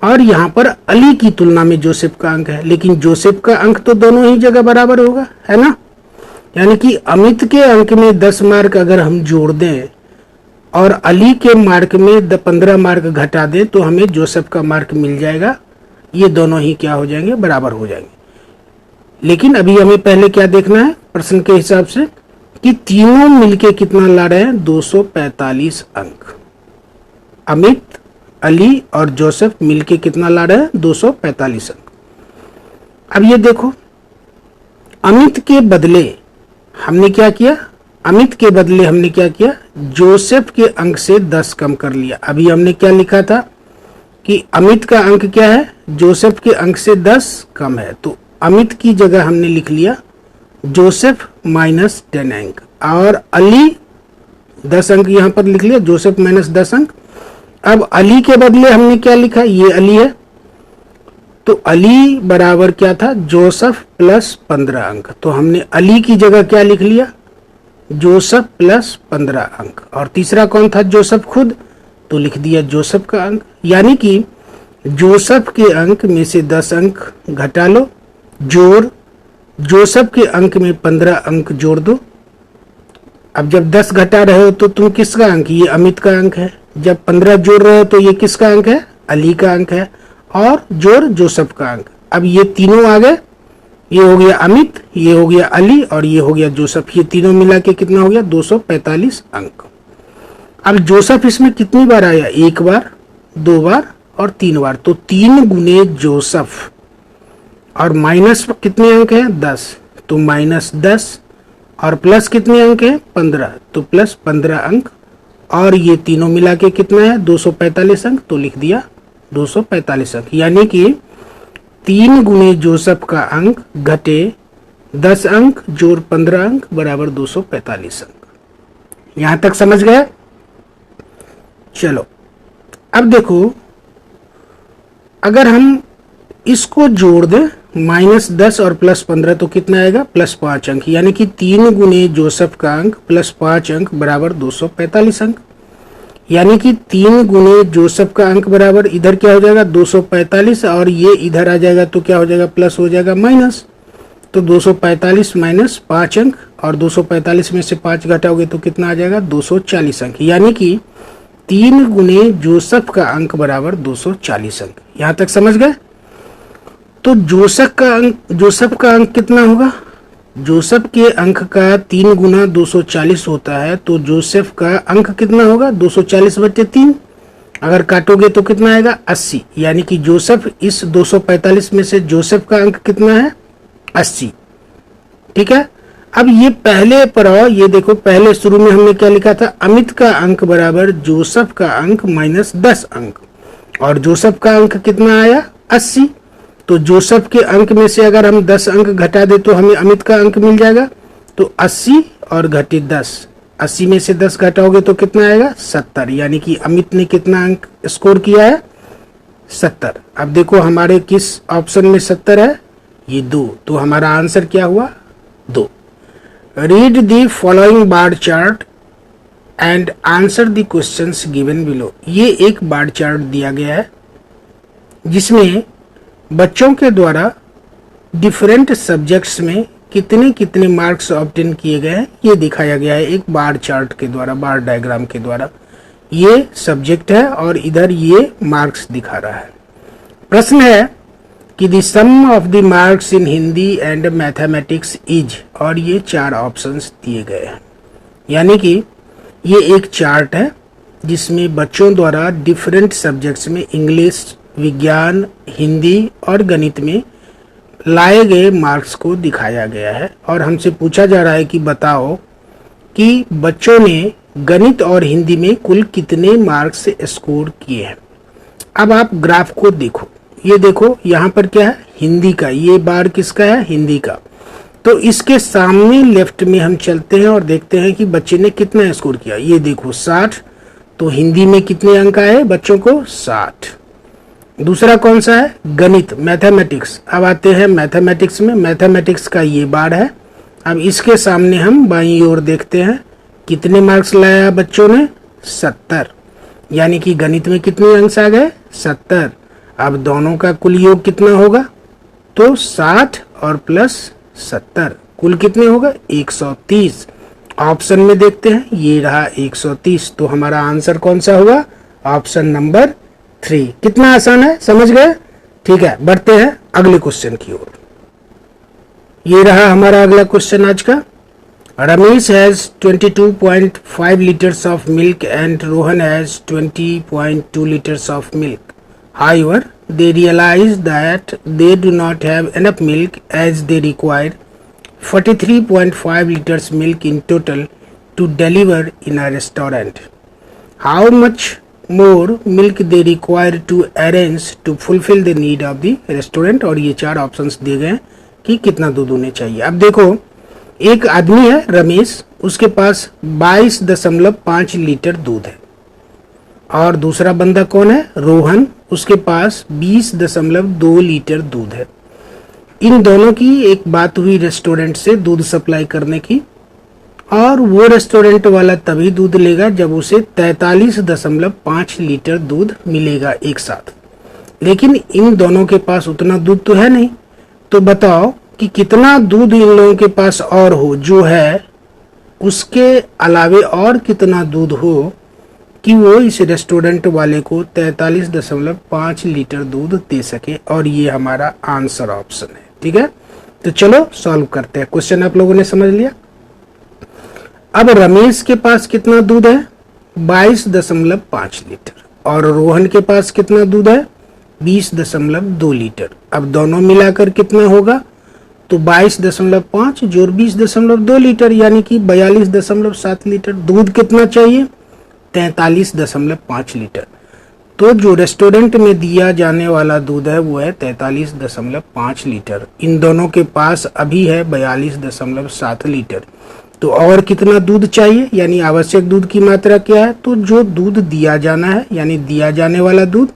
और यहाँ पर अली की तुलना में जोसेफ का अंक है। लेकिन जोसेफ का अंक तो दोनों ही जगह बराबर होगा, है ना। यानी कि अमित के अंक में 10 मार्क अगर हम जोड़ दें और अली के मार्क में 15 मार्क घटा दें तो हमें जोसेफ का मार्क मिल जाएगा। ये दोनों ही क्या हो जाएंगे, बराबर हो जाएंगे। लेकिन अभी हमें पहले क्या देखना है प्रश्न के हिसाब से कि तीनों मिलके कितना ला रहे हैं, 245 अंक। अमित, अली और जोसेफ मिलके कितना ला रहे हैं, 245 अंक। अब ये देखो, अमित के बदले हमने क्या किया, अमित के बदले हमने क्या किया, जोसेफ के अंक से 10 कम कर लिया। अभी हमने क्या लिखा था कि अमित का अंक क्या है, जोसेफ के अंक से 10 कम है, तो अमित की जगह हमने लिख लिया जोसेफ माइनस 10 अंक, और अली 10 अंक यहां पर लिख लिया, जोसेफ माइनस 10 अंक। अब अली के बदले हमने क्या लिखा, ये अली है, तो अली बराबर क्या था, जोसेफ प्लस 15 अंक। तो हमने अली की जगह क्या लिख लिया, जोसेफ प्लस 15 अंक। और तीसरा कौन था, जोसेफ खुद, तो लिख दिया जोसेफ का अंक। यानी कि जोसेफ के अंक में से 10 अंक घटा लो, जोड़ जोसेफ के अंक में 15 अंक जोड़ दो। अब जब 10 घटा रहे हो तो तुम किसका अंक, ये अमित का अंक है। जब 15 जोड़ रहे हो तो ये किसका अंक है, अली का अंक है, और जोड़ जोसेफ का अंक। अब ये तीनों आ गए, ये हो गया अमित, ये हो गया अली और ये हो गया जोसेफ। ये तीनों मिला के कितना हो गया, 245 अंक। अब जोसेफ इसमें कितनी बार आया, 1 बार, 2 बार और 3 बार, तो 3 गुने जोसेफ। और माइनस कितने अंक है, 10, तो माइनस 10, और प्लस कितने अंक है, 15, तो प्लस 15 अंक। और ये तीनों मिला के कितना है, 245 अंक, तो लिख दिया 245 अंक। यानी कि 3 गुने जोसेफ का अंक घटे 10 अंक जोड़ 15 अंक बराबर 245 अंक। यहां तक समझ गए। चलो अब देखो, अगर हम इसको जोड़ दें माइनस 10 और प्लस 15 तो कितना आएगा, प्लस 5 अंक। यानी कि 3 गुने जोसेफ का अंक प्लस 5 अंक बराबर 245 अंक। यानी कि 3 गुने जोसेफ का अंक बराबर इधर क्या हो जाएगा 245, और ये इधर आ जाएगा तो क्या हो जाएगा प्लस हो जाएगा माइनस। तो 245 माइनस 5 अंक, और 245 में से 5 घटाओगे तो कितना आ जाएगा 240 अंक। यानी कि 3 गुने जोसेफ का अंक बराबर 240 अंक। यहां तक समझ गए। तो जोसेफ का अंक कितना होगा, जोसेफ के अंक का 3 गुना 240 होता है, तो जोसेफ का अंक कितना होगा 240/3। अगर काटोगे तो कितना आएगा 80। यानी कि जोसेफ, इस 245 में से जोसेफ का अंक कितना है 80। ठीक है। अब ये पहले पर आओ, ये देखो पहले शुरू में हमने क्या लिखा था, अमित का अंक बराबर जोसेफ का अंक माइनस 10 अंक, और जोसेफ का अंक कितना आया 80। तो जोसेफ के अंक में से अगर हम 10 अंक घटा दे तो हमें अमित का अंक मिल जाएगा। तो 80 और घटे 10, 80 में से 10 घटाओगे तो कितना आएगा 70। यानी कि अमित ने कितना अंक स्कोर किया है 70। अब देखो हमारे किस ऑप्शन में 70 है, ये 2। तो हमारा आंसर क्या हुआ 2। Read the following bar chart and answer the questions given below. ये एक बार चार्ट दिया गया है जिसमें बच्चों के द्वारा डिफरेंट सब्जेक्ट्स में कितने कितने मार्क्स ऑब्टेन किए गए हैं ये दिखाया गया है एक बार चार्ट के द्वारा, बार डायग्राम के द्वारा। ये सब्जेक्ट है और इधर ये मार्क्स दिखा रहा है। प्रश्न है कि the sum of the marks in Hindi and mathematics is, और ये 4 ऑप्शंस दिए गए हैं। यानी कि ये एक चार्ट है जिसमें बच्चों द्वारा डिफरेंट सब्जेक्ट्स में इंग्लिश, विज्ञान, हिंदी और गणित में लाए गए मार्क्स को दिखाया गया है। और हमसे पूछा जा रहा है कि बताओ कि बच्चों ने गणित और हिंदी में कुल कितने मार्क्स स्कोर किए हैं। अब आप ग्राफ को देखो, ये देखो यहाँ पर क्या है हिंदी का, ये बार किसका है हिंदी का। तो इसके सामने लेफ्ट में हम चलते हैं और देखते हैं कि बच्चे ने कितना स्कोर किया। ये देखो 60, तो हिंदी में कितने अंक आए बच्चों को 60। दूसरा कौन सा है गणित, मैथमेटिक्स। अब आते हैं मैथमेटिक्स में, मैथमेटिक्स का ये बार है। अब इसके सामने हम बाईं ओर देखते हैं कितने मार्क्स लाया बच्चों ने 70। यानी कि गणित में कितने अंक आ गए 70। अब दोनों का कुल योग कितना होगा, तो 60 और प्लस 70 कुल कितने होगा 130। ऑप्शन में देखते हैं, ये रहा 130। तो हमारा आंसर कौन सा हुआ ऑप्शन नंबर 3। कितना आसान है, समझ गए। ठीक है, बढ़ते हैं अगले क्वेश्चन की ओर। ये रहा हमारा अगला क्वेश्चन आज का। Ramesh has 22.5 liters of milk and Rohan has 20.2 liters of milk. However, they realize that they do not have enough milk as they require 43.5 liters milk in total to deliver in a restaurant. How much more milk they require to arrange to fulfill the need of the restaurant? और ये 4 options दिए गए हैं कि कितना दूध होने चाहिए। अब देखो एक आदमी है रमेश, उसके पास 22.5 लीटर दूध है, और दूसरा बंदा कौन है रोहन, उसके पास 20.2 लीटर दूध है। इन दोनों की एक बात हुई रेस्टोरेंट से दूध सप्लाई करने की, और वो रेस्टोरेंट वाला तभी दूध लेगा जब उसे 43.5 लीटर दूध मिलेगा एक साथ। लेकिन इन दोनों के पास उतना दूध तो है नहीं, तो बताओ कि कितना दूध इन लोगों के पास और हो, जो है उसके अलावे और कितना दूध हो कि वो इस रेस्टोरेंट वाले को 43.5 लीटर दूध दे सके। और ये हमारा आंसर ऑप्शन है। ठीक है, तो चलो सॉल्व करते हैं। क्वेश्चन आप लोगों ने समझ लिया। अब रमेश के पास कितना दूध है 22.5 लीटर, और रोहन के पास कितना दूध है 20.2 लीटर। अब दोनों मिलाकर कितना होगा, तो 22.5 जोड़ 20.2 लीटर, यानी कि 42.7 लीटर। दूध कितना चाहिए 43.5 लीटर। तो जो रेस्टोरेंट में दिया जाने वाला दूध है वो है 43.5 लीटर। इन दोनों के पास अभी है 42.7 लीटर। तो और कितना दूध चाहिए, यानी आवश्यक दूध की मात्रा क्या है, तो जो दूध दिया जाना है यानी दिया जाने वाला दूध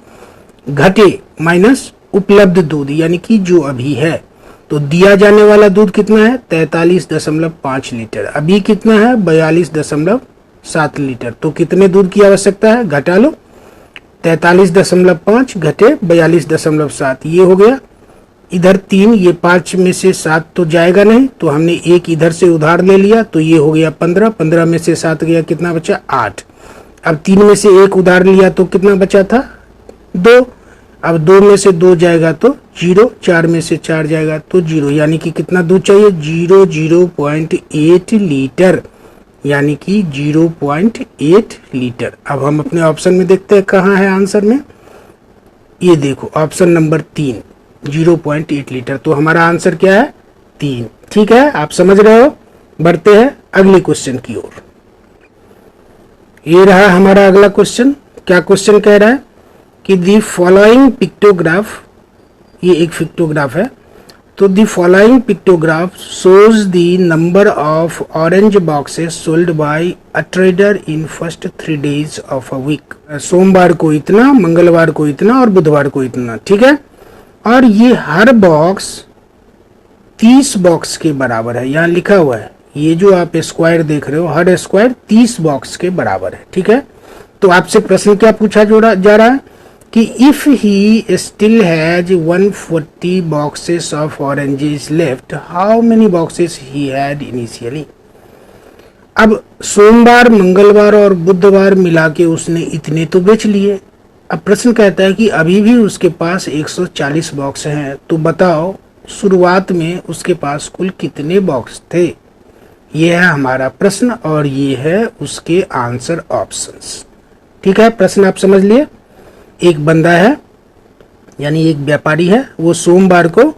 घटे माइनस उपलब्ध दूध, यानी कि जो अभी है। तो दिया जाने वाला दूध कितना है 43.5 लीटर, अभी कितना है 7 लीटर। तो कितने दूध की आवश्यकता है, घटा लो, 43.5 घटे 42.7, ये हो गया। इधर 3, ये 5 में से 7 तो जाएगा नहीं, तो हमने एक इधर से उधार ले लिया, तो ये हो गया 15, 15 में से 7 गया, कितना बचा 8। अब 3 में से 1 उधार लिया तो कितना बचा था 2, अब 2 में से 2 जाएगा तो 0, 4 में से 4 जाएगा तो 0, यानी कि कितना दूध चाहिए 0.8 लीटर, यानी कि 0.8 लीटर। अब हम अपने ऑप्शन में देखते हैं कहाँ है आंसर में, ये देखो ऑप्शन नंबर 3, 0.8 लीटर। तो हमारा आंसर क्या है 3। ठीक है, आप समझ रहे हो। बढ़ते हैं अगले क्वेश्चन की ओर। ये रहा हमारा अगला क्वेश्चन। क्या क्वेश्चन कह रहा है कि दी फॉलोइंग पिक्टोग्राफ, ये एक पिक्टोग्राफ है, तो the following pictograph shows the number of orange boxes sold by a trader in first 3 days of a week. सोमवार को इतना, मंगलवार को इतना और बुधवार को इतना। ठीक है, और ये हर बॉक्स 30 बॉक्स के बराबर है, यहाँ लिखा हुआ है, ये जो आप स्क्वायर देख रहे हो हर स्क्वायर 30 बॉक्स के बराबर है। ठीक है, तो आपसे प्रश्न क्या पूछा जा रहा है कि if he still has 140 boxes of oranges left, how many boxes he had initially. अब सोमवार, मंगलवार और बुधवार मिला के उसने इतने तो बेच लिए। अब प्रश्न कहता है कि अभी भी उसके पास 140 बॉक्स हैं, तो बताओ शुरुआत में उसके पास कुल कितने बॉक्स थे। ये है हमारा प्रश्न और ये है उसके आंसर ऑप्शंस। ठीक है, प्रश्न आप समझ लिए। एक बंदा है, यानी एक व्यापारी है, वो सोमवार को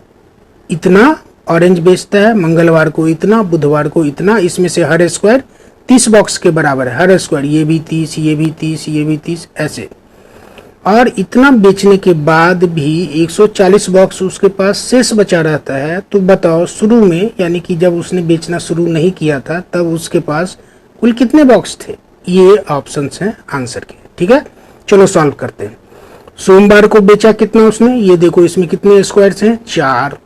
इतना ऑरेंज बेचता है, मंगलवार को इतना, बुधवार को इतना, इसमें से हर स्क्वायर 30 बॉक्स के बराबर है, हर स्क्वायर, ये भी 30, ये भी 30, ये भी 30, ऐसे। और इतना बेचने के बाद भी 140 बॉक्स उसके पास शेष बचा रहता है। तो बताओ शुरू में, यानी कि जब उसने बेचना शुरू नहीं किया था, तब उसके पास कुल कितने बॉक्स थे। ये ऑप्शंस हैं आंसर के। ठीक है, चलो सॉल्व करते हैं। सोमवार को बेचा कितना उसने, ये देखो इसमें कितने स्क्वायर्स हैं 4।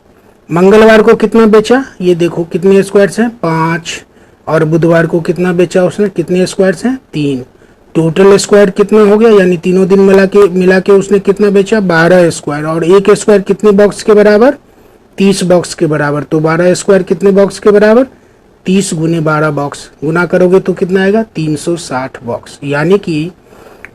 मंगलवार को कितना बेचा, ये देखो कितने स्क्वायर्स हैं 5। और बुधवार को कितना बेचा उसने, कितने स्क्वायर्स हैं 3। टोटल स्क्वायर कितना हो गया, यानी तीनों दिन मिला के उसने कितना बेचा 12 स्क्वायर। और एक स्क्वायर कितने बॉक्स के बराबर, 30 बॉक्स के बराबर। तो 12 स्क्वायर कितने बॉक्स के बराबर, 30 गुने 12 बॉक्स, गुना करोगे तो कितना आएगा 360 बॉक्स। यानी कि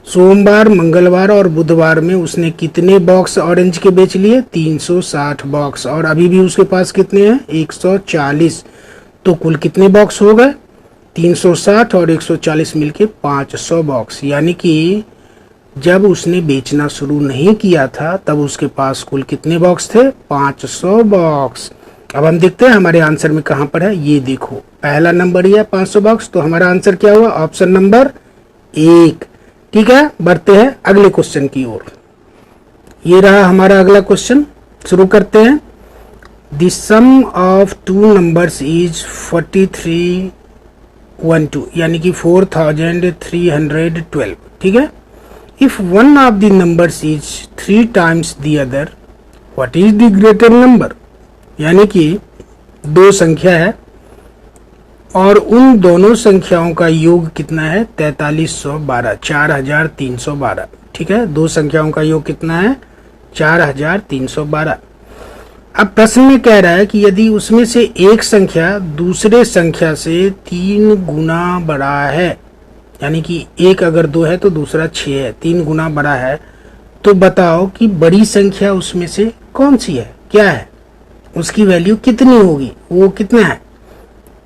सोमवार, मंगलवार और बुधवार में उसने कितने बॉक्स ऑरेंज के बेच लिए 360 बॉक्स। और अभी भी उसके पास कितने हैं 140। तो कुल कितने बॉक्स हो गए 360 और 140 मिलके 500 बॉक्स। यानी कि जब उसने बेचना शुरू नहीं किया था तब उसके पास कुल कितने बॉक्स थे 500 बॉक्स। अब हम देखते हैं हमारे आंसर में कहां पर है। ये देखो पहला नंबर ही है 500 बॉक्स, तो हमारा आंसर क्या हुआ ऑप्शन नंबर 1। ठीक है, बढ़ते हैं अगले क्वेश्चन की ओर। ये रहा हमारा अगला क्वेश्चन, शुरू करते हैं। The sum of 2 numbers is 4312, यानी कि 4312। ठीक है, if one of the numbers is 3 times the other, what is the greater number. यानी कि 2 संख्या है और उन दोनों संख्याओं का योग कितना है 4312, 4312। ठीक है, 2 संख्याओं का योग कितना है 4312। अब प्रश्न में कह रहा है कि यदि उसमें से एक संख्या दूसरे संख्या से 3 गुना बड़ा है, यानी कि एक अगर 2 है तो दूसरा 6 है, 3 गुना बड़ा है, तो बताओ कि बड़ी संख्या उसमें से कौन सी है, क्या है, उसकी वैल्यू कितनी होगी, वो कितना है।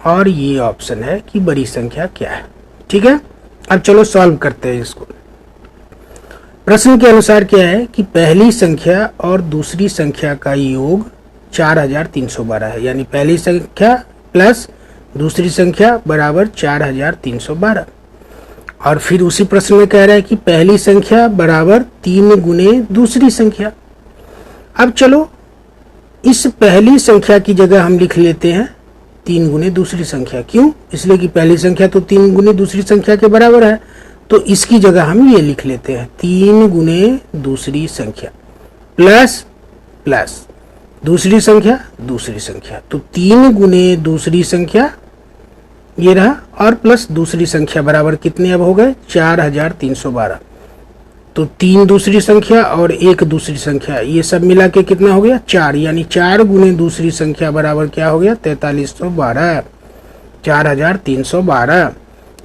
और ये ऑप्शन है कि बड़ी संख्या क्या है। ठीक है, अब चलो सॉल्व करते हैं इसको। प्रश्न के अनुसार क्या है कि पहली संख्या और दूसरी संख्या का योग 4312 है, यानी पहली संख्या प्लस दूसरी संख्या बराबर 4312। और फिर उसी प्रश्न में कह रहा है कि पहली संख्या बराबर 3 गुने दूसरी संख्या। अब चलो इस पहली संख्या की जगह हम लिख लेते हैं 3 गुने दूसरी संख्या। क्यों, इसलिए कि पहली संख्या तो 3 गुने दूसरी संख्या के बराबर है, तो इसकी जगह हम ये लिख लेते हैं 3 गुने दूसरी संख्या प्लस प्लस दूसरी संख्या, तो 3 गुने दूसरी संख्या ये रहा, और प्लस दूसरी संख्या बराबर कितने अब हो गए 4312। तो 3 दूसरी संख्या और 1 दूसरी संख्या, ये सब मिला के कितना हो गया 4, यानी 4 गुने दूसरी संख्या बराबर क्या हो गया 4312, 4312।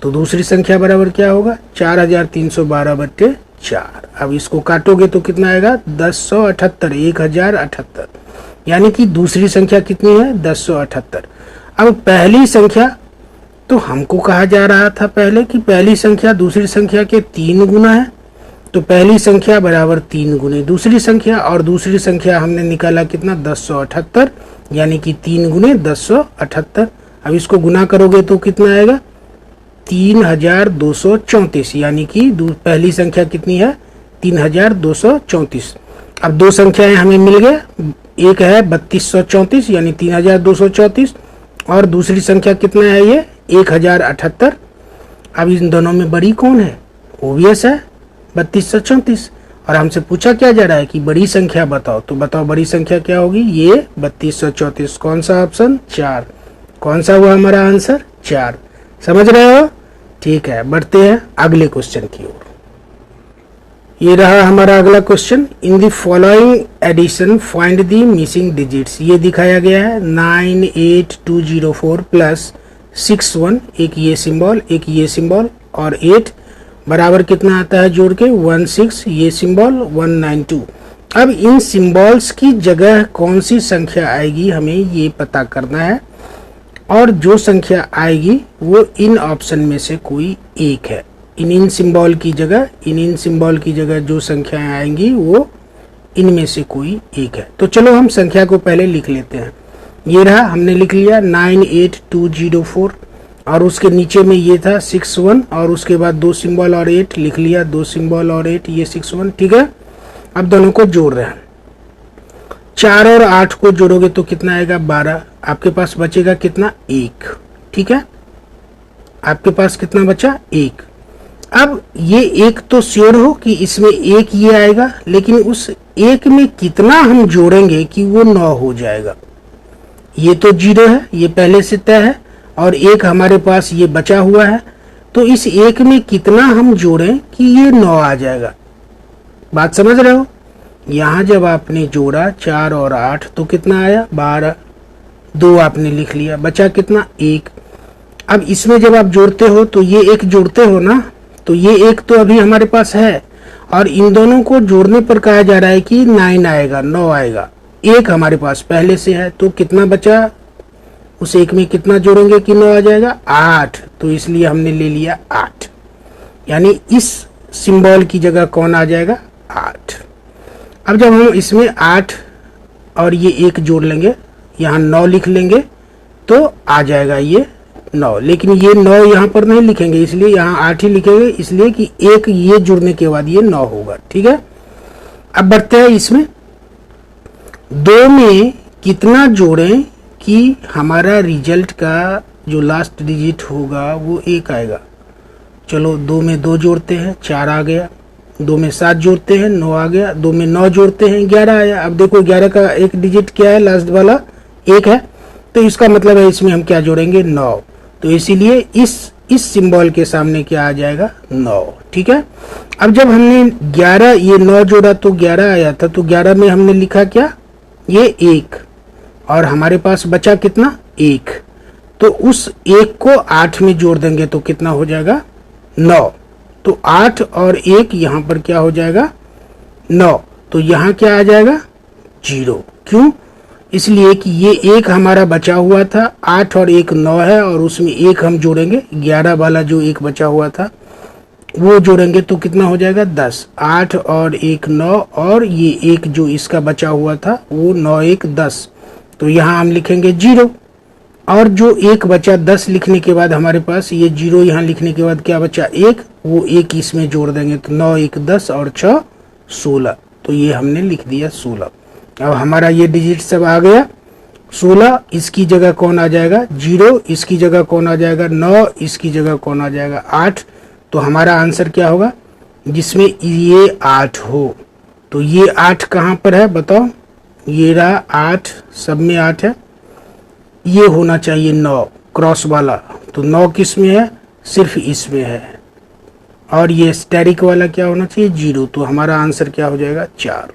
तो दूसरी संख्या बराबर क्या होगा 4312/4। अब इसको काटोगे तो कितना आएगा 1078, 1078, यानी कि दूसरी संख्या कितनी है 1078। अब पहली संख्या, तो हमको कहा जा रहा था पहले कि पहली संख्या दूसरी संख्या के 3 गुना है, तो पहली संख्या बराबर 3 गुने दूसरी संख्या, और दूसरी संख्या हमने निकाला कितना 1078, यानी कि 3 गुने 1078। अब इसको गुना करोगे तो कितना आएगा 3234, यानी कि पहली संख्या कितनी है 3234। अब दो संख्याएं हमें मिल गए, एक है 3234 यानी 3234, और दूसरी संख्या कितना है ये 1078। अब इन दोनों में बड़ी कौन है, ओबियस है 3234, और हमसे पूछा क्या जा रहा है कि बड़ी संख्या बताओ, तो बताओ बड़ी संख्या क्या होगी, ये 3234। कौन सा ऑप्शन 4, कौन सा हुआ हमारा आंसर 4। समझ रहे हो, ठीक है। बढ़ते हैं अगले क्वेश्चन की ओर। ये रहा हमारा अगला question. In the following addition find the missing digits. ये दिखाया गया है 98204 प्लस 61, एक ये सिंबल एक ये सिंबल, और 8 बराबर कितना आता है जोड़ के 16, ये सिंबल 192। अब इन सिंबल्स की जगह कौन सी संख्या आएगी हमें ये पता करना है, और जो संख्या आएगी वो इन ऑप्शन में से कोई एक है। इन सिंबल की जगह जो संख्याएं आएंगी वो इनमें से कोई एक है। तो चलो हम संख्या को पहले लिख लेते हैं। ये रहा, हमने लिख लिया 98204, और उसके नीचे में ये था 61, और उसके बाद 2 सिंबल और 8 लिख लिया, 2 सिंबल और 8, ये 61। ठीक है, अब दोनों को जोड़ रहे हैं। 4 और 8 को जोड़ोगे तो कितना आएगा 12। आपके पास बचेगा कितना 1। ठीक है, आपके पास कितना बचा 1। अब ये एक तो श्योर हो कि इसमें एक ये आएगा, लेकिन उस एक में कितना हम जोड़ेंगे कि वो 9 हो जाएगा। ये तो 0 है, ये पहले से तय है, और एक हमारे पास ये बचा हुआ है, तो इस एक में कितना हम जोड़ें कि ये 9 आ जाएगा। बात समझ रहे हो, यहां जब आपने जोड़ा 4 और 8 तो कितना आया 12, 2 आपने लिख लिया, बचा कितना 1। अब इसमें जब आप जोड़ते हो तो ये एक जोड़ते हो ना, तो ये एक तो अभी हमारे पास है, और इन दोनों को जोड़ने पर कहा जा रहा है कि 9 आएगा, 9 आएगा। एक हमारे पास पहले से है, तो कितना बचा, उस एक में कितना जोड़ेंगे कि 9 आ जाएगा 8, तो इसलिए हमने ले लिया 8, यानी इस सिंबल की जगह कौन आ जाएगा 8। अब जब हम इसमें 8 और ये 1 जोड़ लेंगे, यहाँ 9 लिख लेंगे तो आ जाएगा ये 9, लेकिन ये 9 यहाँ पर नहीं लिखेंगे, इसलिए यहाँ 8 ही लिखेंगे, इसलिए कि एक ये जुड़ने के बाद ये 9 होगा। ठीक है, अब बढ़ते हैं इसमें 2 में कितना जोड़ें कि हमारा रिजल्ट का जो लास्ट डिजिट होगा वो 1 आएगा। चलो 2 में 2 जोड़ते हैं 4 आ गया, 2 में 7 जोड़ते हैं 9 आ गया, 2 में 9 जोड़ते हैं 11 आया। अब देखो 11 का एक डिजिट क्या है, लास्ट वाला 1 है, तो इसका मतलब है इसमें हम क्या जोड़ेंगे 9, तो इसीलिए इस सिंबल के सामने क्या आ जाएगा 9। ठीक है, अब जब हमने 11 ये 9 जोड़ा तो 11 आया था, तो 11 में हमने लिखा क्या ये 1, और हमारे पास बचा कितना 1, तो उस 1 को 8 में जोड़ देंगे तो कितना हो जाएगा 9, तो 8 और 1 यहाँ पर क्या हो जाएगा 9, तो यहाँ क्या आ जाएगा 0। क्यों, इसलिए कि ये 1 हमारा बचा हुआ था, 8 और 1 9 है, और उसमें 1 हम जोड़ेंगे 11 वाला जो 1 बचा हुआ था वो जोड़ेंगे तो कितना हो जाएगा 10। 8 और 1 9, और ये 1 जो इसका बचा हुआ था वो 9 1 10, तो यहाँ हम लिखेंगे 0, और जो 1 बचा 10 लिखने के बाद हमारे पास ये 0 यहाँ लिखने के बाद क्या बचा 1, वो 1 इसमें जोड़ देंगे तो 9 1 10 और 6 16, तो ये हमने लिख दिया 16। अब हमारा ये डिजिट सब आ गया 16, इसकी जगह कौन आ जाएगा 0, इसकी जगह कौन आ जाएगा 9, इसकी जगह कौन आ जाएगा 8, तो हमारा आंसर क्या होगा जिसमें ये 8 हो। तो ये 8 कहाँ पर है बताओ, ये रहा 8, सब में 8 है, ये होना चाहिए 9 क्रॉस वाला, तो 9 किस में है, सिर्फ इसमें है। और ये स्टेरिक वाला क्या होना चाहिए, 0। तो हमारा आंसर क्या हो जाएगा, 4।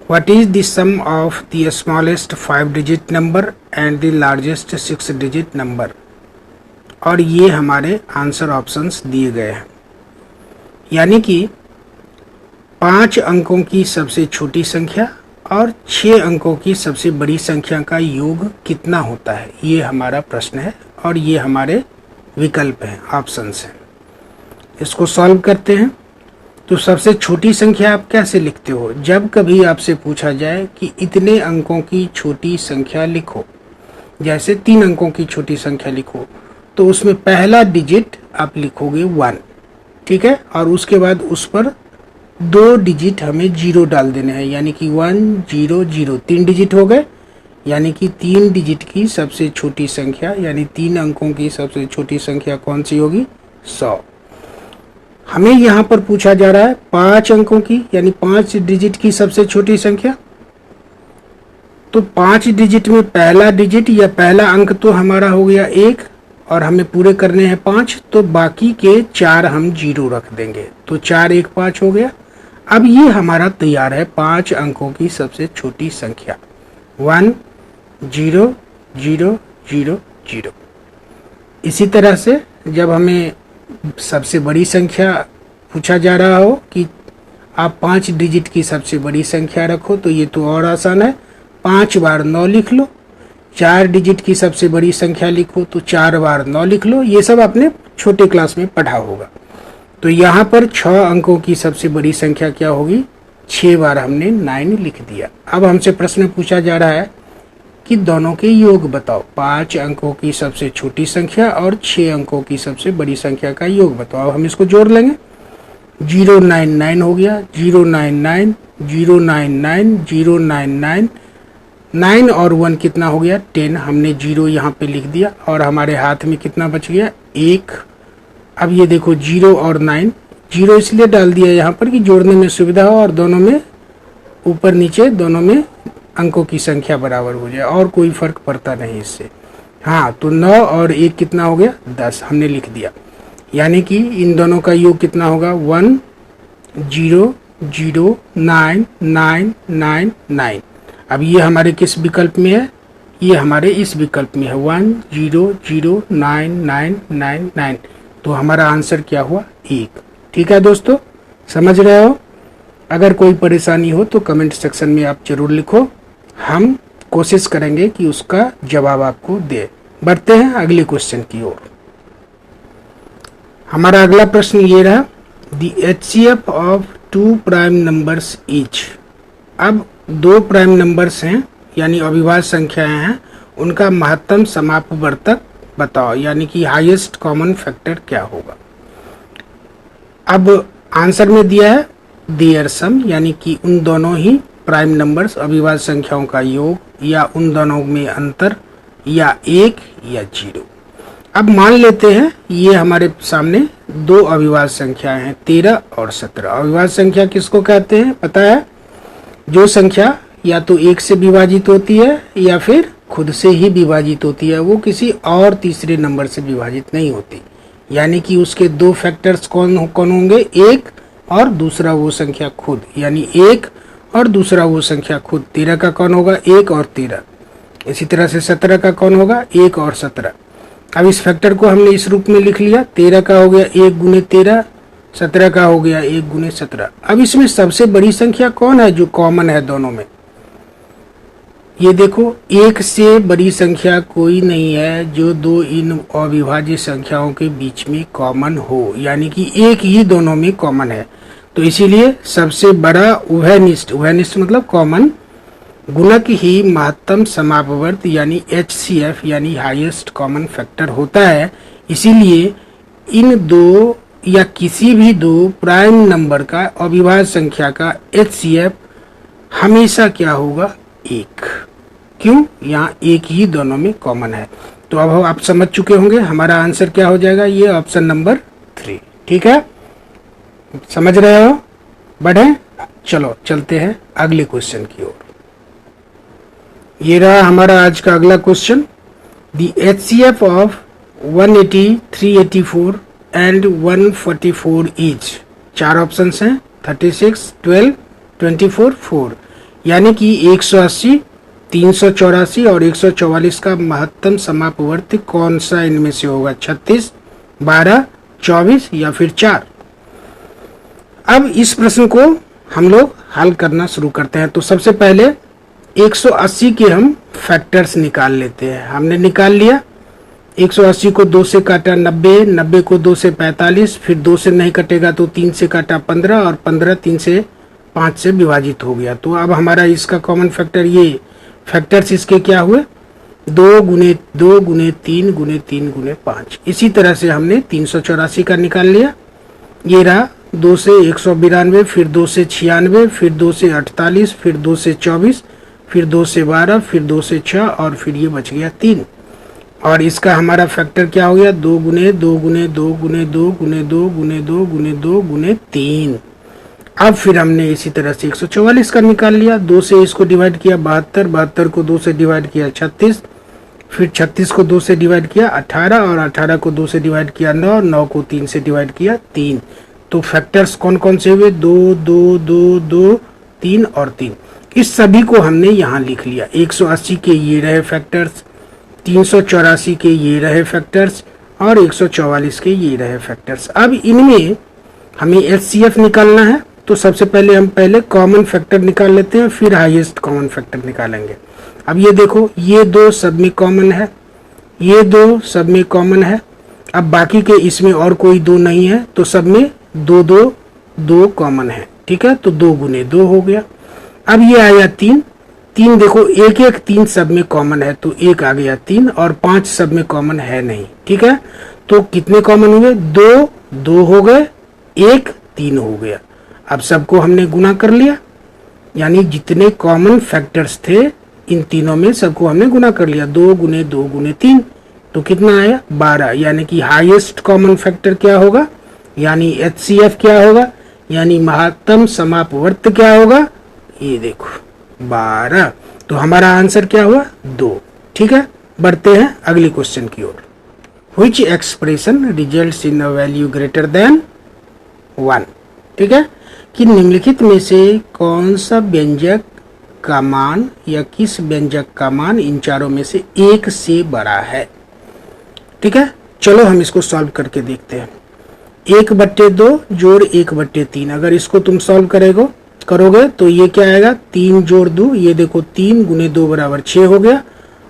What is the sum of the smallest 5 digit number and the largest 6 digit number. और ये हमारे आंसर ऑप्शंस दिए गए हैं, यानी कि 5 अंकों की सबसे छोटी संख्या और 6 अंकों की सबसे बड़ी संख्या का योग कितना होता है, ये हमारा प्रश्न है और ये हमारे विकल्प हैं, ऑप्शंस हैं। इसको सॉल्व करते हैं। तो सबसे छोटी संख्या आप कैसे लिखते हो, जब कभी आपसे पूछा जाए कि इतने अंकों की छोटी संख्या लिखो, जैसे 3 अंकों की छोटी संख्या लिखो, तो उसमें पहला डिजिट आप लिखोगे 1, ठीक है, और उसके बाद उस पर 2 डिजिट हमें 0 डाल देने हैं, यानी कि 1 0 0, 3 डिजिट हो गए। यानी कि 3 डिजिट की सबसे छोटी संख्या, यानी 3 अंकों की सबसे छोटी संख्या कौन सी होगी, 100। हमें यहाँ पर पूछा जा रहा है 5 अंकों की, यानी 5 डिजिट की सबसे छोटी संख्या। तो 5 डिजिट में पहला डिजिट या पहला अंक तो हमारा हो गया 1, और हमें पूरे करने हैं 5, तो बाकी के 4 हम 0 रख देंगे। तो 4 1 5 हो गया। अब ये हमारा तैयार है 5 अंकों की सबसे छोटी संख्या, 1 0 0 0 0। इसी तरह से जब हमें सबसे बड़ी संख्या पूछा जा रहा हो कि आप 5 डिजिट की सबसे बड़ी संख्या रखो, तो ये तो और आसान है, 5 बार 9 लिख लो। 4 डिजिट की सबसे बड़ी संख्या लिखो, तो 4 बार 9 लिख लो। ये सब आपने छोटे क्लास में पढ़ा होगा। तो यहाँ पर 6 अंकों की सबसे बड़ी संख्या क्या होगी, 6 बार हमने 9 लिख दिया। अब हमसे प्रश्न पूछा जा रहा है कि दोनों के योग बताओ, 5 अंकों की सबसे छोटी संख्या और 6 अंकों की सबसे बड़ी संख्या का योग बताओ। हम इसको जोड़ लेंगे, 099 हो गया, 099 099 099, 9 और 1 कितना हो गया, 10। हमने 0 यहाँ पे लिख दिया और हमारे हाथ में कितना बच गया, 1। अब ये देखो 0 और 9, 0 इसलिए डाल दिया यहाँ पर कि जोड़ने में सुविधा हो और दोनों में ऊपर नीचे दोनों में अंकों की संख्या बराबर हो जाए, और कोई फर्क पड़ता नहीं इससे। हाँ, तो 9 और 1 कितना हो गया, 10 हमने लिख दिया। यानी कि इन दोनों का योग कितना होगा, 1 0 0 9 9 9 9। अब ये हमारे किस विकल्प में है, ये हमारे इस विकल्प में है, 1 0 0 9 9 9 9। तो हमारा आंसर क्या हुआ, 1। ठीक है दोस्तों, समझ रहे हो। अगर कोई परेशानी हो तो कमेंट सेक्शन में आप जरूर लिखो, हम कोशिश करेंगे कि उसका जवाब आपको दे। बढ़ते हैं अगले क्वेश्चन की ओर। हमारा अगला प्रश्न ये रहा, the HCF of 2 prime numbers etch. अब 2 प्राइम नंबर्स हैं, यानी अविभाज्य संख्याएं हैं, उनका महत्तम समापवर्तक बताओ, यानी कि हाईएस्ट कॉमन फैक्टर क्या होगा। अब आंसर में दिया है देयर सम, यानी कि उन दोनों ही प्राइम नंबर्स अविभाज्य संख्याओं का योग, या उन दोनों में अंतर, या 1 या 0। अब मान लेते हैं ये हमारे सामने 2 अविभाज्य संख्याएं हैं, 13 और 17। अविभाज्य संख्या किसको कहते हैं पता है, जो संख्या या तो 1 से विभाजित होती है या फिर खुद से ही विभाजित होती है, वो किसी और तीसरे नंबर से विभाजित नहीं होती। यानी कि उसके 2 फैक्टर्स कौन होंगे, एक और दूसरा वो संख्या खुद, यानी 1 और दूसरा वो संख्या खुद। 13 का कौन होगा, 1 और 13। इसी तरह से 17 का कौन होगा, 1 और 17। अब इस फैक्टर को हमने इस रूप में लिख लिया, 13 का हो गया 1 गुने 13, 17 का हो गया 1 गुने 17। अब इसमें सबसे बड़ी संख्या कौन है जो कॉमन है दोनों में, ये देखो 1 से बड़ी संख्या कोई नहीं है जो 2 इन अविभाज्य संख्याओं के बीच में कॉमन हो, यानी कि एक ही दोनों में कॉमन है। तो इसीलिए सबसे बड़ा उभयनिष्ठ, उभयनिष्ठ मतलब कॉमन गुणक ही महत्तम समापवर्त यानी HCF यानी हाईएस्ट कॉमन फैक्टर होता है। इसीलिए इन 2 या किसी भी 2 प्राइम नंबर का अविभाज्य संख्या का HCF हमेशा क्या होगा, 1। क्यों, यहाँ एक ही दोनों में कॉमन है। तो अब आप समझ चुके होंगे हमारा आंसर क्या हो जाएगा, ये ऑप्शन नंबर 3। ठीक है, समझ रहे हो। बढ़े, चलो चलते हैं अगले क्वेश्चन की ओर। ये रहा हमारा आज का अगला question, the HCF of 180, 384 and 144 each. 4 options हैं 36, 12, 24, 4, यानी कि 180, 384 और 144 का महत्तम समापवर्ती कौन सा इनमें से होगा? 36, 12, 24 या फिर 4। अब इस प्रश्न को हम लोग हल करना शुरू करते हैं। तो सबसे पहले 180 के हम फैक्टर्स निकाल लेते हैं। हमने निकाल लिया। 180 को 2 से काटा 90, 90 को 2 से 45, फिर 2 से नहीं कटेगा तो 3 से काटा 15 और 15 3 से 5 से विभाजित हो गया। तो अब हमारा इसका कॉमन फैक्टर, ये फैक्टर्स इसके क्या हुए? 2 गुने 2 गुने 3 गुने 3 गुने 5। इसी तरह से हमने 384 का निकाल लिया। ये रहा 2 से 192, फिर 2 से 96, फिर 2 से 48, फिर 2 से 24, फिर 2 से 12, फिर 2 से 6 और फिर ये बच गया 3। और इसका हमारा फैक्टर क्या हो गया? 2 गुने 2 गुने 2 गुने 2 गुने 2 गुने 2 गुने 2 गुने 3। अब फिर हमने इसी तरह से 144 का निकाल लिया। 2 से इसको डिवाइड किया 72, 72 को 2 से डिवाइड किया 36, फिर 36 को 2 से डिवाइड किया 18 और 18 को 2 से डिवाइड किया 9 और 9 को 3 से डिवाइड किया 3। तो फैक्टर्स कौन कौन से हुए? 2 2 2 2 3 और 3। इस सभी को हमने यहाँ लिख लिया। 180 के ये रहे फैक्टर्स, 384 के ये रहे फैक्टर्स और 144 के ये रहे फैक्टर्स। अब इनमें हमें एचसीएफ निकालना है। तो सबसे पहले हम कॉमन फैक्टर निकाल लेते हैं, फिर हाईएस्ट कॉमन फैक्टर निकालेंगे। अब ये देखो, ये 2 सब में कॉमन है, ये 2 सब में कॉमन है। अब बाकी के इसमें और कोई 2 नहीं है, तो सब में 2 2 2 कॉमन है। ठीक है, तो 2 गुने 2 हो गया। अब ये आया 3, 3 देखो 1 1 3 सब में कॉमन है, तो 1 आ गया 3 और 5 सब में कॉमन है नहीं। ठीक है, तो कितने कॉमन हुए? 2 2 हो गए, 1 3 हो गया। अब सबको हमने गुना कर लिया, यानी जितने कॉमन फैक्टर्स थे इन तीनों में सबको हमने गुना कर लिया। 2 गुने 2 गुने 3, तो कितना आया? 12। यानी कि हाईएस्ट कॉमन फैक्टर क्या होगा? यानी एचसीएफ क्या होगा? यानी महत्तम समापवर्त क्या होगा? ये देखो 12। तो हमारा आंसर क्या हुआ? 2। ठीक है, बढ़ते हैं अगले क्वेश्चन की ओर। Which expression results in a value greater than 1? ठीक है, कि निम्नलिखित में से कौन सा व्यंजक का मान या किस व्यंजक का मान इन चारों में से 1 से बड़ा है? ठीक है, चलो हम इसको सॉल्व करके देखते हैं। 1/2 जोड़ 1/3, अगर इसको तुम सॉल्व करोगे तो ये क्या आएगा? 3 जोड़ 2, ये देखो 3 गुने 2 बराबर 6 हो गया।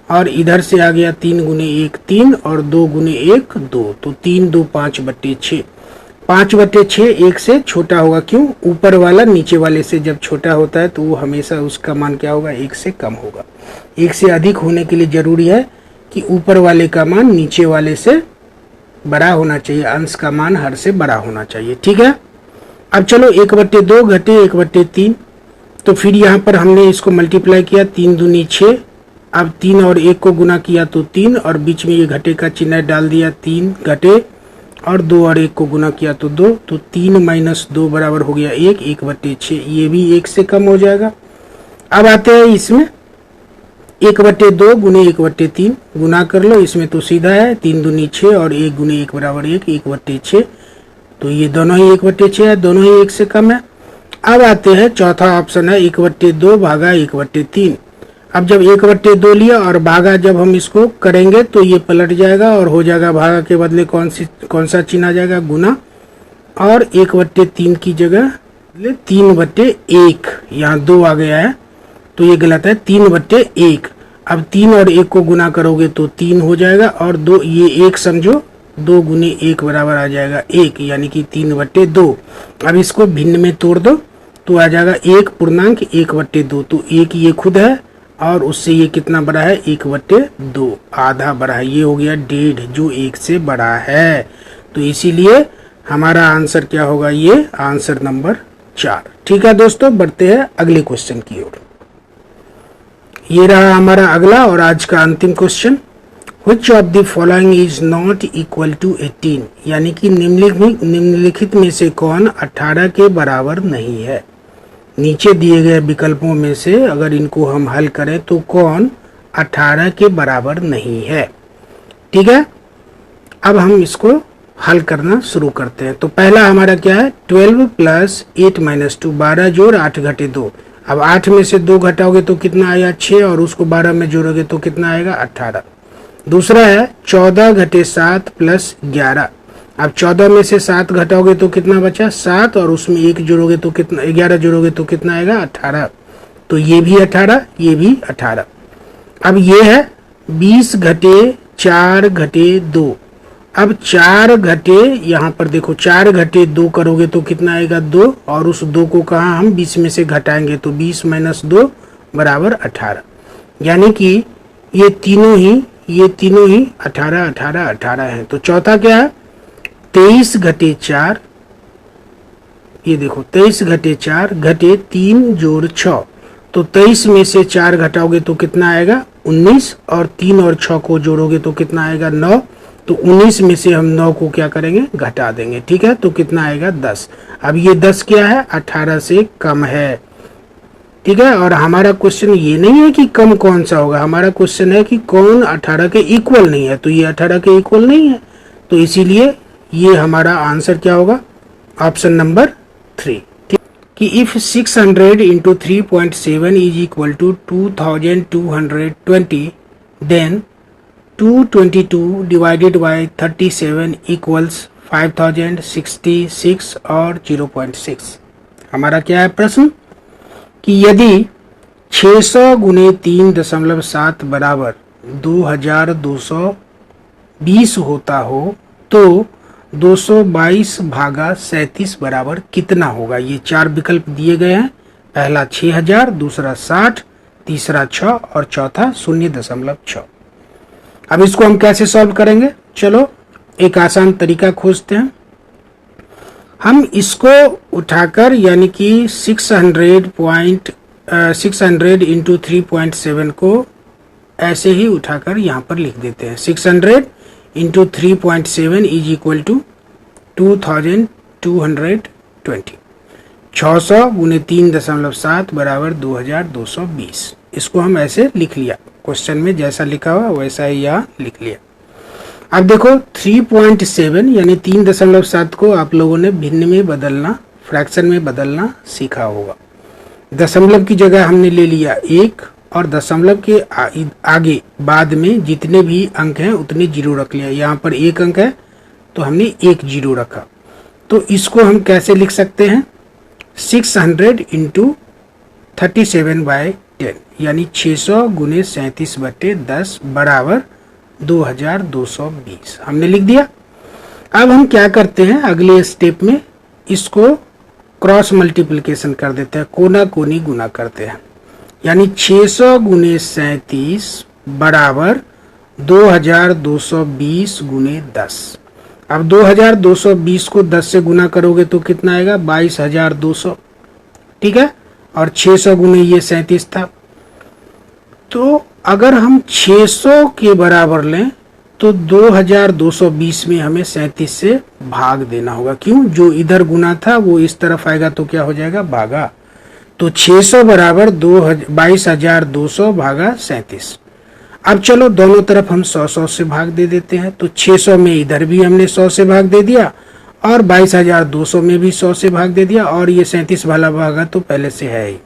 और इधर से आ गया 3 गुने 1 3 और 2 गुने 1 2, तो 3 2 5/6। 5/6 1 से छोटा होगा। क्यों? ऊपर वाला नीचे वाले से जब छोटा होता है तो वो हमेशा उसका मान क्या होगा? 1 से कम होगा। 1 से अधिक होने के लिए जरूरी है कि ऊपर वाले का मान नीचे वाले से बड़ा होना चाहिए, अंश का मान हर से बड़ा होना चाहिए। ठीक है, अब चलो 1/2 घटे 1/3, तो फिर यहाँ पर हमने इसको मल्टीप्लाई किया, 3 दूनी 6। अब 3 और 1 को गुना किया तो 3 और बीच में ये घटे का चिन्ह डाल दिया, 3 घटे और 2 और 1 को गुना किया तो 2, तो 3 - 2 बराबर हो गया 1, 1/6। ये भी 1 से कम हो जाएगा। अब आते हैं इसमें 1/2 गुने 1/3 गुना कर लो, इसमें तो सीधा है 3 दूनी 6 और 1 गुने 1 बराबर 1, 1/6। तो ये दोनों ही 1/6 है, दोनों ही 1 से कम है। अब आते हैं चौथा ऑप्शन है 1/2 भागा 1/3। अब जब 1/2 लिया और भागा जब हम इसको करेंगे तो ये पलट जाएगा और हो जाएगा भागा के बदले कौन सा चिन्ह आ जाएगा? गुना। और 1/3 की जगह 3/1, यहाँ 2 आ गया है तो ये गलत है, 3/1। अब 3 और 1 को गुना करोगे तो 3 हो जाएगा और 2 ये 1 समझो, 2 गुने 1 बराबर आ जाएगा 1, यानी कि 3/2। अब इसको भिन्न में तोड़ दो तो आ जाएगा 1 पूर्णांक 1/2, तो 1 ये खुद है और उससे ये कितना बड़ा है? 1/2, आधा बड़ा है। ये हो गया 1.5 जो 1 से बड़ा है। तो इसीलिए हमारा आंसर क्या होगा? ये आंसर नंबर 4। ठीक है दोस्तों, बढ़ते हैं अगले क्वेश्चन की ओर। ये रहा हमारा अगला और आज का अंतिम question. Which of the following is not equal to 18? यानी कि निम्नलिखित में से कौन 18 के बराबर नहीं है? नीचे दिए गए विकल्पों में से अगर इनको हम हल करें तो कौन 18 के बराबर नहीं है? ठीक है, अब हम इसको हल करना शुरू करते हैं। तो पहला हमारा क्या है, 12 प्लस 8 माइनस 2, 12 जोड़ 8 घटे 2। अब 8 में से 2 घटाओगे तो कितना आएगा 6, और उसको 12 में जोड़ोगे तो कितना आएगा 18। दूसरा है 14 घटे 7 प्लस 11। अब 14 में से 7 घटाओगे तो कितना बचा 7, और उसमें 1 जोड़ोगे तो कितना 11 जोड़ोगे तो कितना आएगा 18। तो ये भी 18, ये भी 18। अब ये है 20 घटे 4 घटे 2। अब 4 घटे, यहाँ पर देखो 4 घटे 2 करोगे तो कितना आएगा 2, और उस 2 को कहाँ हम 20 में से घटाएंगे तो 20 माइनस 2 बराबर 18। यानी कि ये तीनों ही 18 18 18 है। तो चौथा क्या है 23 घटे 4, ये देखो 23 घटे 4 घटे 3 जोड़ 6। तो 23 में से 4 घटाओगे तो कितना आएगा 19, और 3 और 6 को जोड़ोगे तो कितना आएगा 9। तो 19 में से हम 9 को क्या करेंगे घटा देंगे, ठीक है। तो कितना आएगा 10। अब ये 10 क्या है 18 से कम है, ठीक है। और हमारा क्वेश्चन ये नहीं है कि कम कौन सा होगा, हमारा क्वेश्चन है कि कौन 18 के इक्वल नहीं है। तो ये 18 के इक्वल नहीं है, तो इसीलिए ये हमारा आंसर क्या होगा ऑप्शन नंबर 3, ठीक। कि if 600 into 3.7 is equal to 2220, then 222 divided by 37 equals 5066 और 0.6। हमारा क्या है प्रश्न कि यदि 600 गुने 3.7 बराबर 2220 होता हो तो 222 भागा 37 बराबर कितना होगा। ये 4 विकल्प दिए गए हैं, पहला 6000, दूसरा 60, तीसरा 6 और चौथा 0.6। अब इसको हम कैसे सॉल्व करेंगे, चलो एक आसान तरीका खोजते हैं। हम इसको उठाकर यानी कि 600 इंटू 3.7 को ऐसे ही उठाकर यहाँ पर लिख देते हैं। 600 इंटू 3.7 इज इक्वल टू 2220। 600 गुने 3.7 बराबर 2220। इसको हम ऐसे लिख लिया, क्वेश्चन में जैसा लिखा हुआ वैसा ही यहाँ लिख लिया। अब देखो 3.7 यानी 3.7 को आप लोगों ने भिन्न में बदलना, फ्रैक्शन में बदलना सीखा होगा। दशमलव की जगह हमने ले लिया 1, और दशमलव के आगे बाद में जितने भी अंक हैं उतने जीरो रख लिया। यहाँ पर 1 अंक है तो हमने 1 जीरो रखा। तो इसको हम कैसे लिख सकते हैं 600 इंटू 37/10 यानी 600 गुने 37/10 बराबर 2220 हमने लिख दिया। अब हम क्या करते हैं अगले स्टेप में इसको क्रॉस मल्टीप्लिकेशन कर देते हैं, कोना कोनी गुना करते हैं। यानी 600 गुने 37 बराबर 2220 गुने 10। अब 2220 को 10 से गुना करोगे तो कितना आएगा 22200, ठीक है। और 600 गुने ये 37 था। तो अगर हम 600 के बराबर लें तो 2220 में हमें 37 से भाग देना होगा। क्यों, जो इधर गुना था वो इस तरफ आएगा तो क्या हो जाएगा भागा। तो 600 बराबर 22,200 भागा 37। अब चलो दोनों तरफ हम 100 से भाग दे देते हैं। तो 600 में इधर भी हमने 100 से भाग दे दिया और 22,200 में भी 100 से भाग दे दिया, और ये 37 वाला भागा तो पहले से है ही।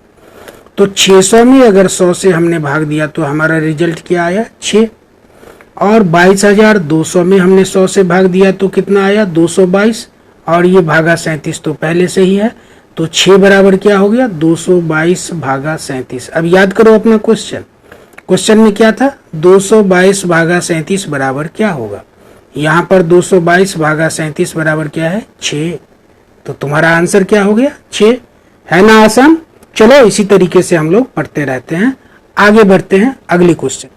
तो 600 में अगर 100 से हमने भाग दिया तो हमारा रिजल्ट क्या आया 6, और 22,200 में हमने 100 से भाग दिया तो कितना आया 222, और ये भागा 37 तो पहले से ही है। तो 6 बराबर क्या हो गया 222 भागा 37। अब याद करो अपना क्वेश्चन में क्या था 222 भागा 37 बराबर क्या होगा। यहाँ पर 222 भागा 37 बराबर क्या है 6। तो तुम्हारा आंसर क्या हो गया 6, है ना आसान। चलो इसी तरीके से हम लोग पढ़ते रहते हैं, आगे बढ़ते हैं अगले क्वेश्चन।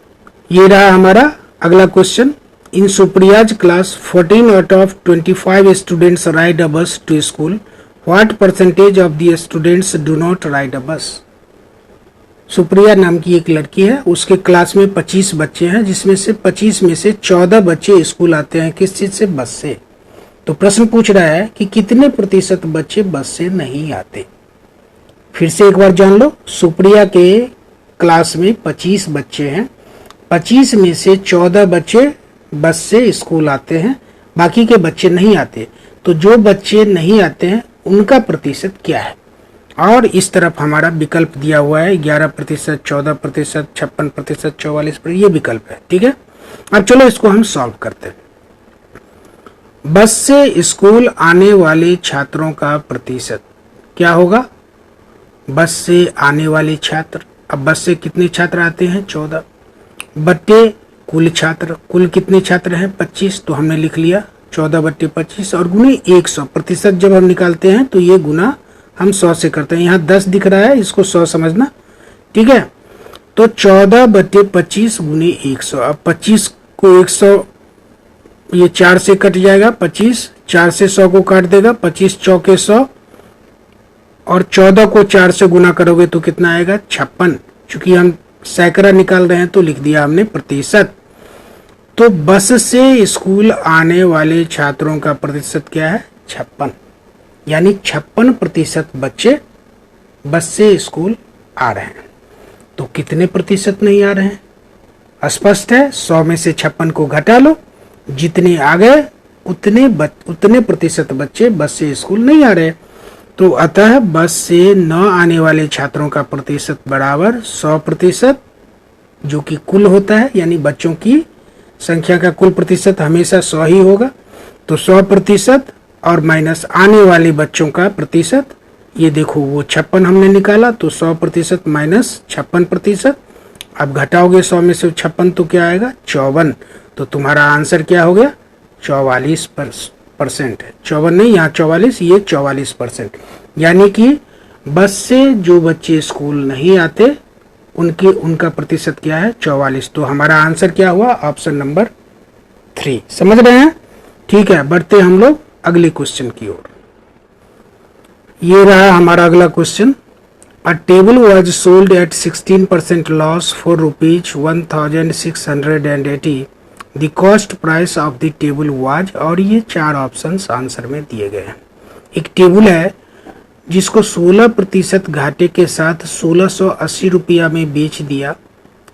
ये रहा हमारा अगला question. In Supriya's class 14 out of 25 students ride a bus to school, what percentage of the students do not ride a bus. Supriya नाम की एक लड़की है, उसके क्लास में 25 बच्चे हैं, जिसमें से 25 में से 14 बच्चे स्कूल आते हैं किस चीज से, बस से। तो प्रश्न पूछ रहा है कि कितने प्रतिशत बच्चे बस से नहीं आते। फिर से एक बार जान लो, सुप्रिया के क्लास में 25 बच्चे हैं, 25 में से 14 बच्चे बस से स्कूल आते हैं, बाकी के बच्चे नहीं आते, तो जो बच्चे नहीं आते हैं उनका प्रतिशत क्या है। और इस तरफ हमारा विकल्प दिया हुआ है 11%, 14%, 56%, 44%, ये विकल्प है। ठीक है, अब चलो इसको हम सॉल्व करते हैं। बस से स्कूल आने वाले छात्रों का प्रतिशत क्या होगा। बस से आने वाले छात्र, अब बस से कितने छात्र आते हैं 14 बट्टे कुल छात्र, कुल कितने छात्र हैं 25, तो हमने लिख लिया 14/25 और गुने 100। प्रतिशत जब हम निकालते हैं तो ये गुना हम 100 से करते हैं। यहाँ 10 दिख रहा है, इसको 100 समझना। ठीक है, तो 14/25 गुने 100। अब 25 को 100 ये 4 से कट जाएगा, 25 4 से 100 को काट देगा, 25 चौके 100 और 14 को 4 से गुना करोगे तो कितना आएगा 56। चूंकि हम सैकड़ा निकाल रहे हैं तो लिख दिया हमने प्रतिशत। तो बस से स्कूल आने वाले छात्रों का प्रतिशत क्या है 56, यानी 56% बच्चे बस से स्कूल आ रहे हैं। तो कितने प्रतिशत नहीं आ रहे हैं स्पष्ट है, 100 में से 56 को घटा लो, जितने आ गए उतने प्रतिशत बच्चे बस से स्कूल नहीं आ रहे। तो अतः बस से न आने वाले छात्रों का प्रतिशत बराबर 100%, जो कि कुल होता है, यानी बच्चों की संख्या का कुल प्रतिशत हमेशा 100 ही होगा। तो 100% और माइनस आने वाले बच्चों का प्रतिशत, ये देखो वो 56 हमने निकाला, तो 100% माइनस 56%। अब घटाओगे 100 में से 56 तो क्या आएगा 54। तो तुम्हारा आंसर क्या हो गया 44% है। 54 नहीं, यहाँ 44, ये 44%। यानी कि बस से जो बच्चे स्कूल नहीं आते उनका प्रतिशत क्या है 44। तो हमारा आंसर क्या हुआ ऑप्शन नंबर 3। समझ रहे हैं। ठीक है, बढ़ते हम लोग अगले क्वेश्चन की ओर। ये रहा हमारा अगला question. A table was sold at 16% loss for ₹1680। The cost price of the table was, और ये 4 ऑप्शंस आंसर में दिए गए हैं। एक टेबल है जिसको 16% घाटे के साथ 1680 रुपया में बेच दिया,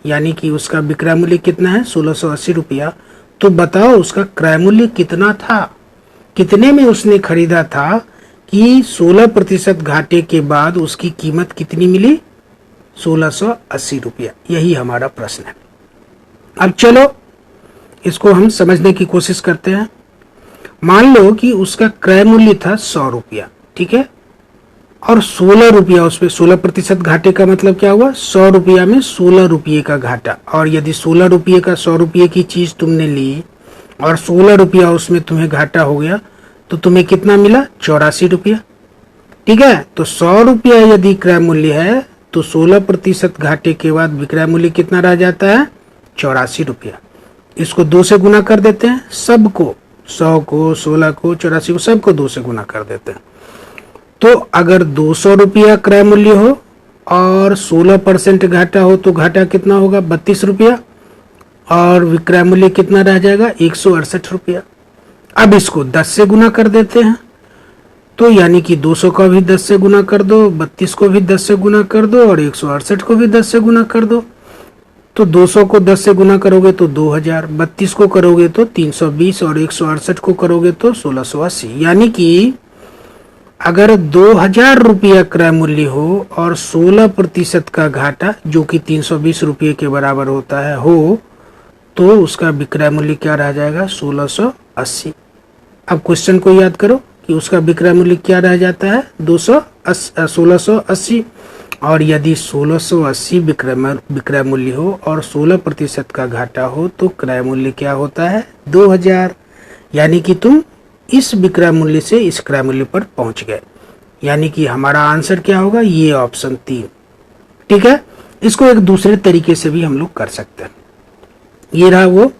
यानी कि उसका विक्रय मूल्य कितना है 1680 रुपया। तो बताओ उसका क्रय मूल्य कितना था, कितने में उसने खरीदा था कि 16% घाटे के बाद उसकी कीमत कितनी मिली 1680 रुपया। यही हमारा प्रश्न है। अब चलो इसको हम समझने की कोशिश करते हैं। मान लो कि उसका क्रय मूल्य था 100 रुपया, ठीक है, और 16 रुपया उस पर 16% घाटे का मतलब क्या हुआ 100 रुपया में 16 रुपये का घाटा। और यदि 16 रुपये का 100 रुपये की चीज तुमने ली और 16 रुपया उसमें तुम्हें घाटा हो गया, तो तुम्हें कितना मिला 84 रुपया। ठीक है, तो 100 रुपया यदि क्रय मूल्य है तो 16% घाटे के बाद विक्रय मूल्य कितना रह जाता है 84 रुपया। इसको 2 से गुना कर देते हैं, सबको 100 को 16 को 84 को सबको 2 से गुना कर देते हैं। तो अगर 200 रुपया क्रय मूल्य हो और 16% घाटा हो तो घाटा कितना होगा 32 रुपया और विक्रय मूल्य कितना रह जाएगा 168 रुपया। अब इसको 10 से गुना कर देते हैं, तो यानी कि 200 का भी 10 से गुना कर दो, 32 को भी 10 से गुना कर दो और 168 को भी 10 से गुना कर दो। तो 200 को 10 से गुना करोगे तो 2000, 32 को करोगे तो 320 और 168 को करोगे तो 1680। यानी कि अगर 2000 रुपया क्रय मूल्य हो और 16% का घाटा जो कि 320 रुपये के बराबर होता है हो, तो उसका विक्रय मूल्य क्या रह जाएगा 1680। अब क्वेश्चन को याद करो कि उसका विक्रय मूल्य क्या रह जाता है 1680। और यदि 1680 विक्रय मूल्य हो और 16% का घाटा हो तो क्रय मूल्य क्या होता है 2000। यानी कि तुम इस विक्रय मूल्य से इस क्रय मूल्य पर पहुंच गए। यानी कि हमारा आंसर क्या होगा ये ऑप्शन 3। ठीक है, इसको एक दूसरे तरीके से भी हम लोग कर सकते हैं। ये रहा वो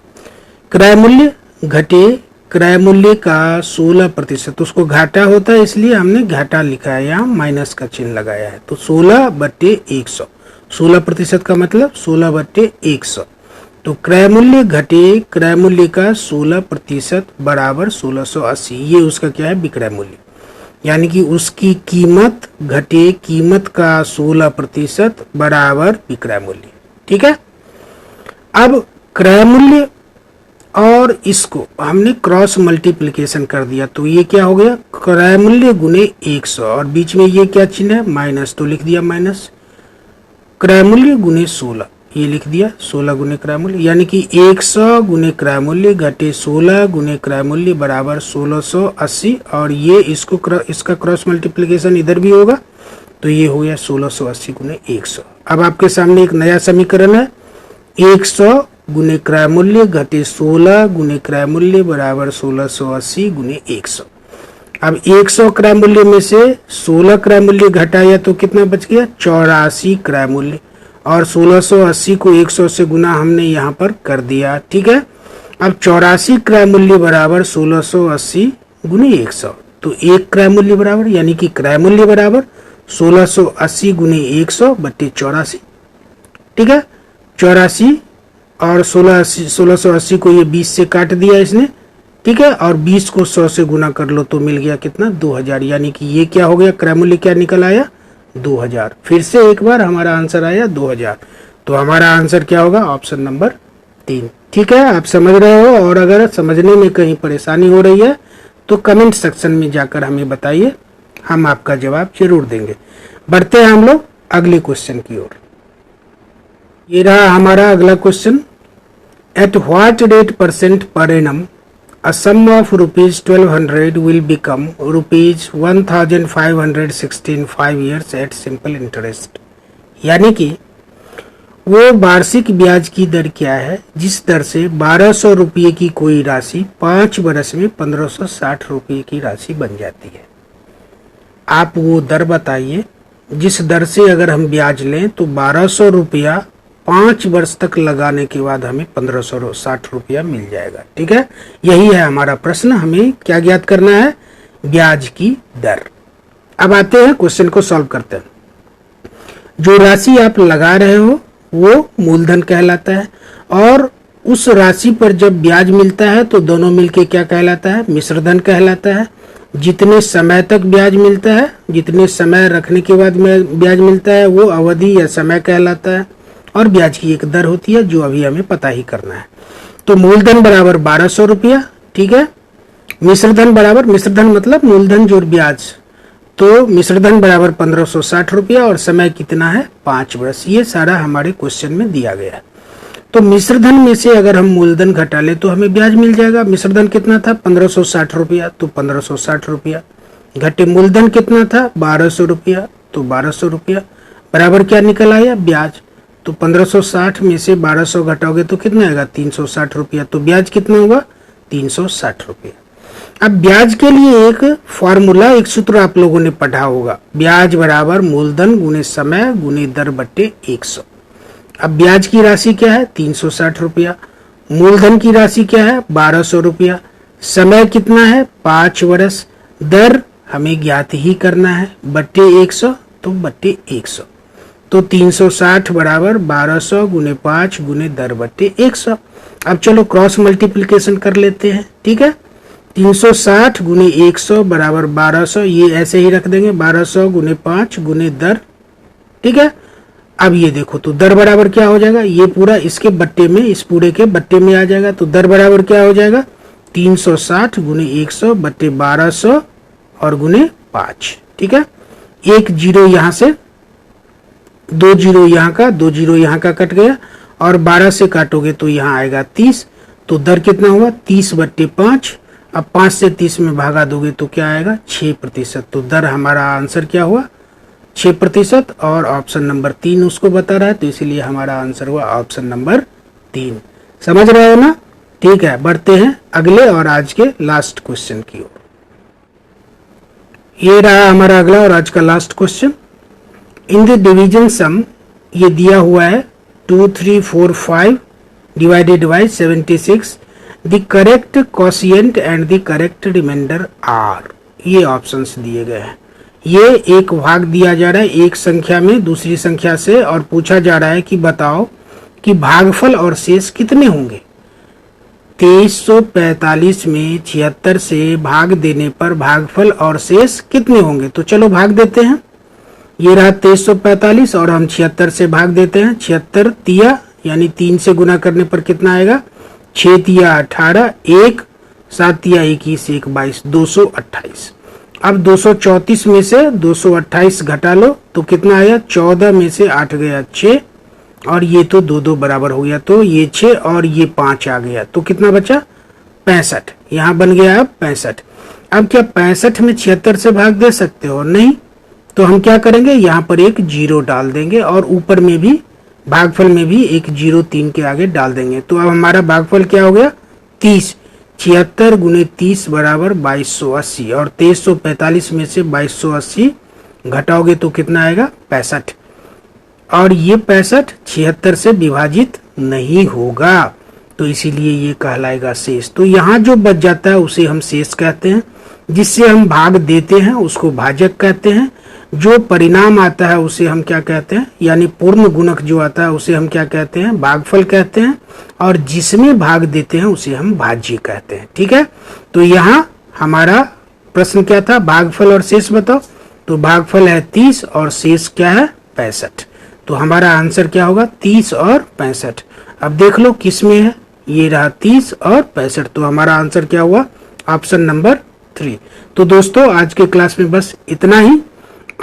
क्रय मूल्य घटे क्रय मूल्य का 16%, उसको घाटा होता है इसलिए हमने घाटा लिखा है, यहाँ माइनस का चिन्ह लगाया है। तो 16/100, 16% का मतलब 16/100। तो क्रय मूल्य घटे क्रय मूल्य का 16% बराबर 1680। ये उसका क्या है विक्रय मूल्य, यानी कि उसकी कीमत घटे कीमत का 16% बराबर विक्रय मूल्य। ठीक है, अब क्रय मूल्य और और इसको हमने क्रॉस मल्टीप्लिकेशन कर दिया, तो ये क्या हो गया, क्रय मूल्य गुने 100, और बीच में ये क्या चिन्ह है, माइनस, तो लिख दिया माइनस, क्रय मूल्य गुने 16, ये लिख दिया 16 गुने क्रय मूल्य, यानी कि 100 गुने क्रय मूल्य घटे 16 गुने क्रय मूल्य बराबर 1680, और ये इसका क्रॉस मल्टीप्लिकेशन इधर भी होगा, तो ये हो गया 1680 गुने 100। अब आपके सामने एक नया समीकरण है, 100 गुने क्रय मूल्य घटे 16 गुने क्रय मूल्य बराबर 1680 गुने 100। अब 100 क्रय मूल्य में से 16 क्रय मूल्य घटाया तो कितना बच गया, 84 क्रय मूल्य, और 1680 को 100 से गुना हमने यहाँ पर कर दिया, ठीक है। अब 84 क्रय मूल्य बराबर 1680 गुने 100, तो एक क्रय मूल्य बराबर, यानी कि क्रय मूल्य बराबर 1680 गुने 100 बट्टे 84, ठीक है। 84 और 1680 को ये 20 से काट दिया इसने, ठीक है, और 20 को 100 से गुना कर लो तो मिल गया कितना, 2000, यानी कि ये क्या हो गया, क्रय मूल्य क्या निकल आया, 2000। फिर से एक बार हमारा आंसर आया 2000, तो हमारा आंसर क्या होगा, ऑप्शन नंबर 3, ठीक है। आप समझ रहे हो, और अगर समझने में कहीं परेशानी हो रही है तो कमेंट सेक्शन में जाकर हमें बताइए, हम आपका जवाब जरूर देंगे। बढ़ते हैं हम लोग अगले क्वेश्चन की ओर। ये रहा हमारा अगला question, at what rate percent per annum a sum of rupees 1200 will become rupees 1516 in 5 years at simple interest, यानी कि वो वार्षिक ब्याज की दर क्या है जिस दर से 1200 रुपये की कोई राशि 5 वर्ष में 1560 रुपये की राशि बन जाती है। आप वो दर बताइए जिस दर से अगर हम ब्याज लें तो 1200 रुपया 5 वर्ष तक लगाने के बाद हमें 1560 रुपया मिल जाएगा, ठीक है। यही है हमारा प्रश्न, हमें क्या ज्ञात करना है, ब्याज की दर। अब आते हैं क्वेश्चन को सॉल्व करते हैं। जो राशि आप लगा रहे हो वो मूलधन कहलाता है, और उस राशि पर जब ब्याज मिलता है तो दोनों मिलके क्या कहलाता है, मिश्रधन कहलाता है। जितने समय तक ब्याज मिलता है, जितने समय रखने के बाद में ब्याज मिलता है वो अवधि या समय कहलाता है, और ब्याज की एक दर होती है जो अभी हमें पता ही करना है। तो मूलधन बराबर 1200 रुपया, ठीक है। मिश्रधन बराबर, मिश्रधन मतलब मूलधन जोड़ ब्याज, तो मिश्रधन बराबर 1560 रुपया, और समय कितना है, 5 वर्ष। ये सारा हमारे क्वेश्चन में दिया गया है। तो मिश्रधन में से अगर हम मूलधन घटा ले तो हमें ब्याज मिल जाएगा। मिश्रधन कितना था, 1560 रुपया, तो 1560 रुपया घटे मूलधन कितना था, 1200 रुपया, तो 1200 रुपया बराबर क्या निकल आया, ब्याज। तो 1560 में से 1200 घटाओगे तो कितना आएगा, 360 रुपया, तो ब्याज कितना होगा, 360 रुपया। अब ब्याज के लिए एक फॉर्मूला, एक सूत्र आप लोगों ने पढ़ा होगा, ब्याज बराबर मूलधन गुने समय गुने दर बट्टे 100। अब ब्याज की राशि क्या है, 360 रुपया, मूलधन की राशि क्या है, 1200 रुपया, समय कितना है, 5 वर्ष, दर हमें ज्ञात ही करना है, बट्टे 100, तो बट्टे 100, तो 360 बराबर 1200 गुने 5 गुने दर बट्टे 100। अब चलो क्रॉस मल्टीप्लिकेशन कर लेते हैं, ठीक है। 360 गुने 100 बराबर 1200, ये ऐसे ही रख देंगे, 1200 गुने 5 गुने दर, ठीक है। अब ये देखो तो दर बराबर क्या हो जाएगा, ये पूरा इसके बट्टे में, इस पूरे के बट्टे में आ जाएगा, तो दर बराबर क्या हो जाएगा, 360 गुने 100 बट्टे 1200 और गुने 5, ठीक है। एक जीरो यहाँ से, 2 जीरो यहाँ का, 2 जीरो यहाँ का कट गया, और 12 से काटोगे तो यहाँ आएगा 30, तो दर कितना हुआ, 30 बट्टे 5। अब 5 से 30 में भागा दोगे तो क्या आएगा, 6%। तो दर हमारा आंसर क्या हुआ, 6%, और ऑप्शन नंबर 3 उसको बता रहा है, तो इसीलिए हमारा आंसर हुआ ऑप्शन नंबर 3। समझ रहे हो ना, ठीक है। बढ़ते हैं अगले और आज के लास्ट क्वेश्चन की ओर। ये रहा हमारा अगला और आज का last question. In the division sum, ये दिया हुआ है 2345 divided by 76, the correct quotient and the correct remainder are, ये ऑप्शंस दिए गए हैं। ये एक भाग दिया जा रहा है एक संख्या में दूसरी संख्या से, और पूछा जा रहा है कि बताओ कि भागफल और शेष कितने होंगे। 2345 में 76 से भाग देने पर भागफल और शेष कितने होंगे, तो चलो भाग देते हैं। ये रहा 2345 और हम 76 से भाग देते हैं। 76 तिया यानी 3 से गुना करने पर कितना आएगा, 6 तिया 18, 1 7 तिया 21, 1 22, 228। अब 234 में से 228 घटा लो तो कितना आया, 14 में से 8 गया 6 और ये तो 2 बराबर हो गया, तो ये 6 और ये 5 आ गया, तो कितना बचा 65। यहाँ बन गया अब 65। अब क्या 65 में 76 से भाग दे सकते हो? नहीं, तो हम क्या करेंगे, यहाँ पर एक 0 डाल देंगे और ऊपर में भी भागफल में भी एक 0 3 के आगे डाल देंगे। तो अब हमारा भागफल क्या हो गया 30। 76 गुने 30 बराबर 2280 और 2345 में से 2280 घटाओगे तो कितना आएगा 65। और ये 65 76 से विभाजित नहीं होगा, तो इसीलिए ये कहलाएगा शेष। तो यहाँ जो बच जाता है उसे हम शेष कहते हैं, जिससे हम भाग देते हैं उसको भाजक कहते हैं, जो परिणाम आता है उसे हम क्या कहते हैं, यानी पूर्ण गुणक जो आता है उसे हम क्या कहते हैं, भागफल कहते हैं, और जिसमें भाग देते हैं उसे हम भाज्य कहते हैं। ठीक है, तो यहाँ हमारा प्रश्न क्या था, भागफल और शेष बताओ। तो भागफल है 30 और शेष क्या है 65। तो हमारा आंसर क्या होगा 30 और 65। अब देख लो किस में है, ये रहा 30 और 65, तो हमारा आंसर क्या हुआ ऑप्शन नंबर 3। तो दोस्तों आज के क्लास में बस इतना ही।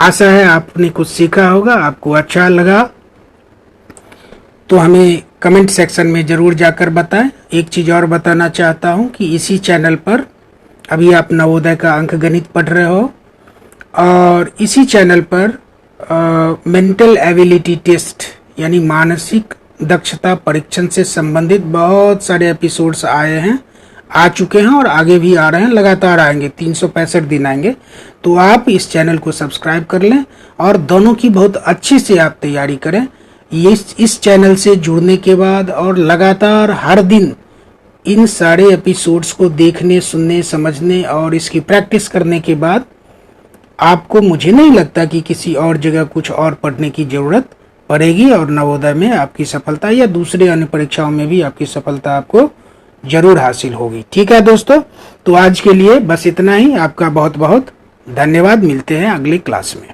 आशा है आपने कुछ सीखा होगा, आपको अच्छा लगा तो हमें कमेंट सेक्शन में जरूर जाकर बताएं। एक चीज और बताना चाहता हूं कि इसी चैनल पर अभी आप नवोदय का अंक गणित पढ़ रहे हो और इसी चैनल पर मेंटल एबिलिटी टेस्ट यानी मानसिक दक्षता परीक्षण से संबंधित बहुत सारे एपिसोड्स आए हैं, आ चुके हैं और आगे भी आ रहे हैं, लगातार आएंगे, 365 दिन आएंगे। तो आप इस चैनल को सब्सक्राइब कर लें और दोनों की बहुत अच्छी से आप तैयारी करें। इस चैनल से जुड़ने के बाद और लगातार हर दिन इन सारे एपिसोड्स को देखने, सुनने, समझने और इसकी प्रैक्टिस करने के बाद आपको, मुझे नहीं लगता कि किसी और जगह कुछ और पढ़ने की जरूरत पड़ेगी और नवोदय में आपकी सफलता या दूसरे अन्य परीक्षाओं में भी आपकी सफलता आपको जरूर हासिल होगी। ठीक है दोस्तों, तो आज के लिए बस इतना ही। आपका बहुत बहुत धन्यवाद। मिलते हैं अगली क्लास में।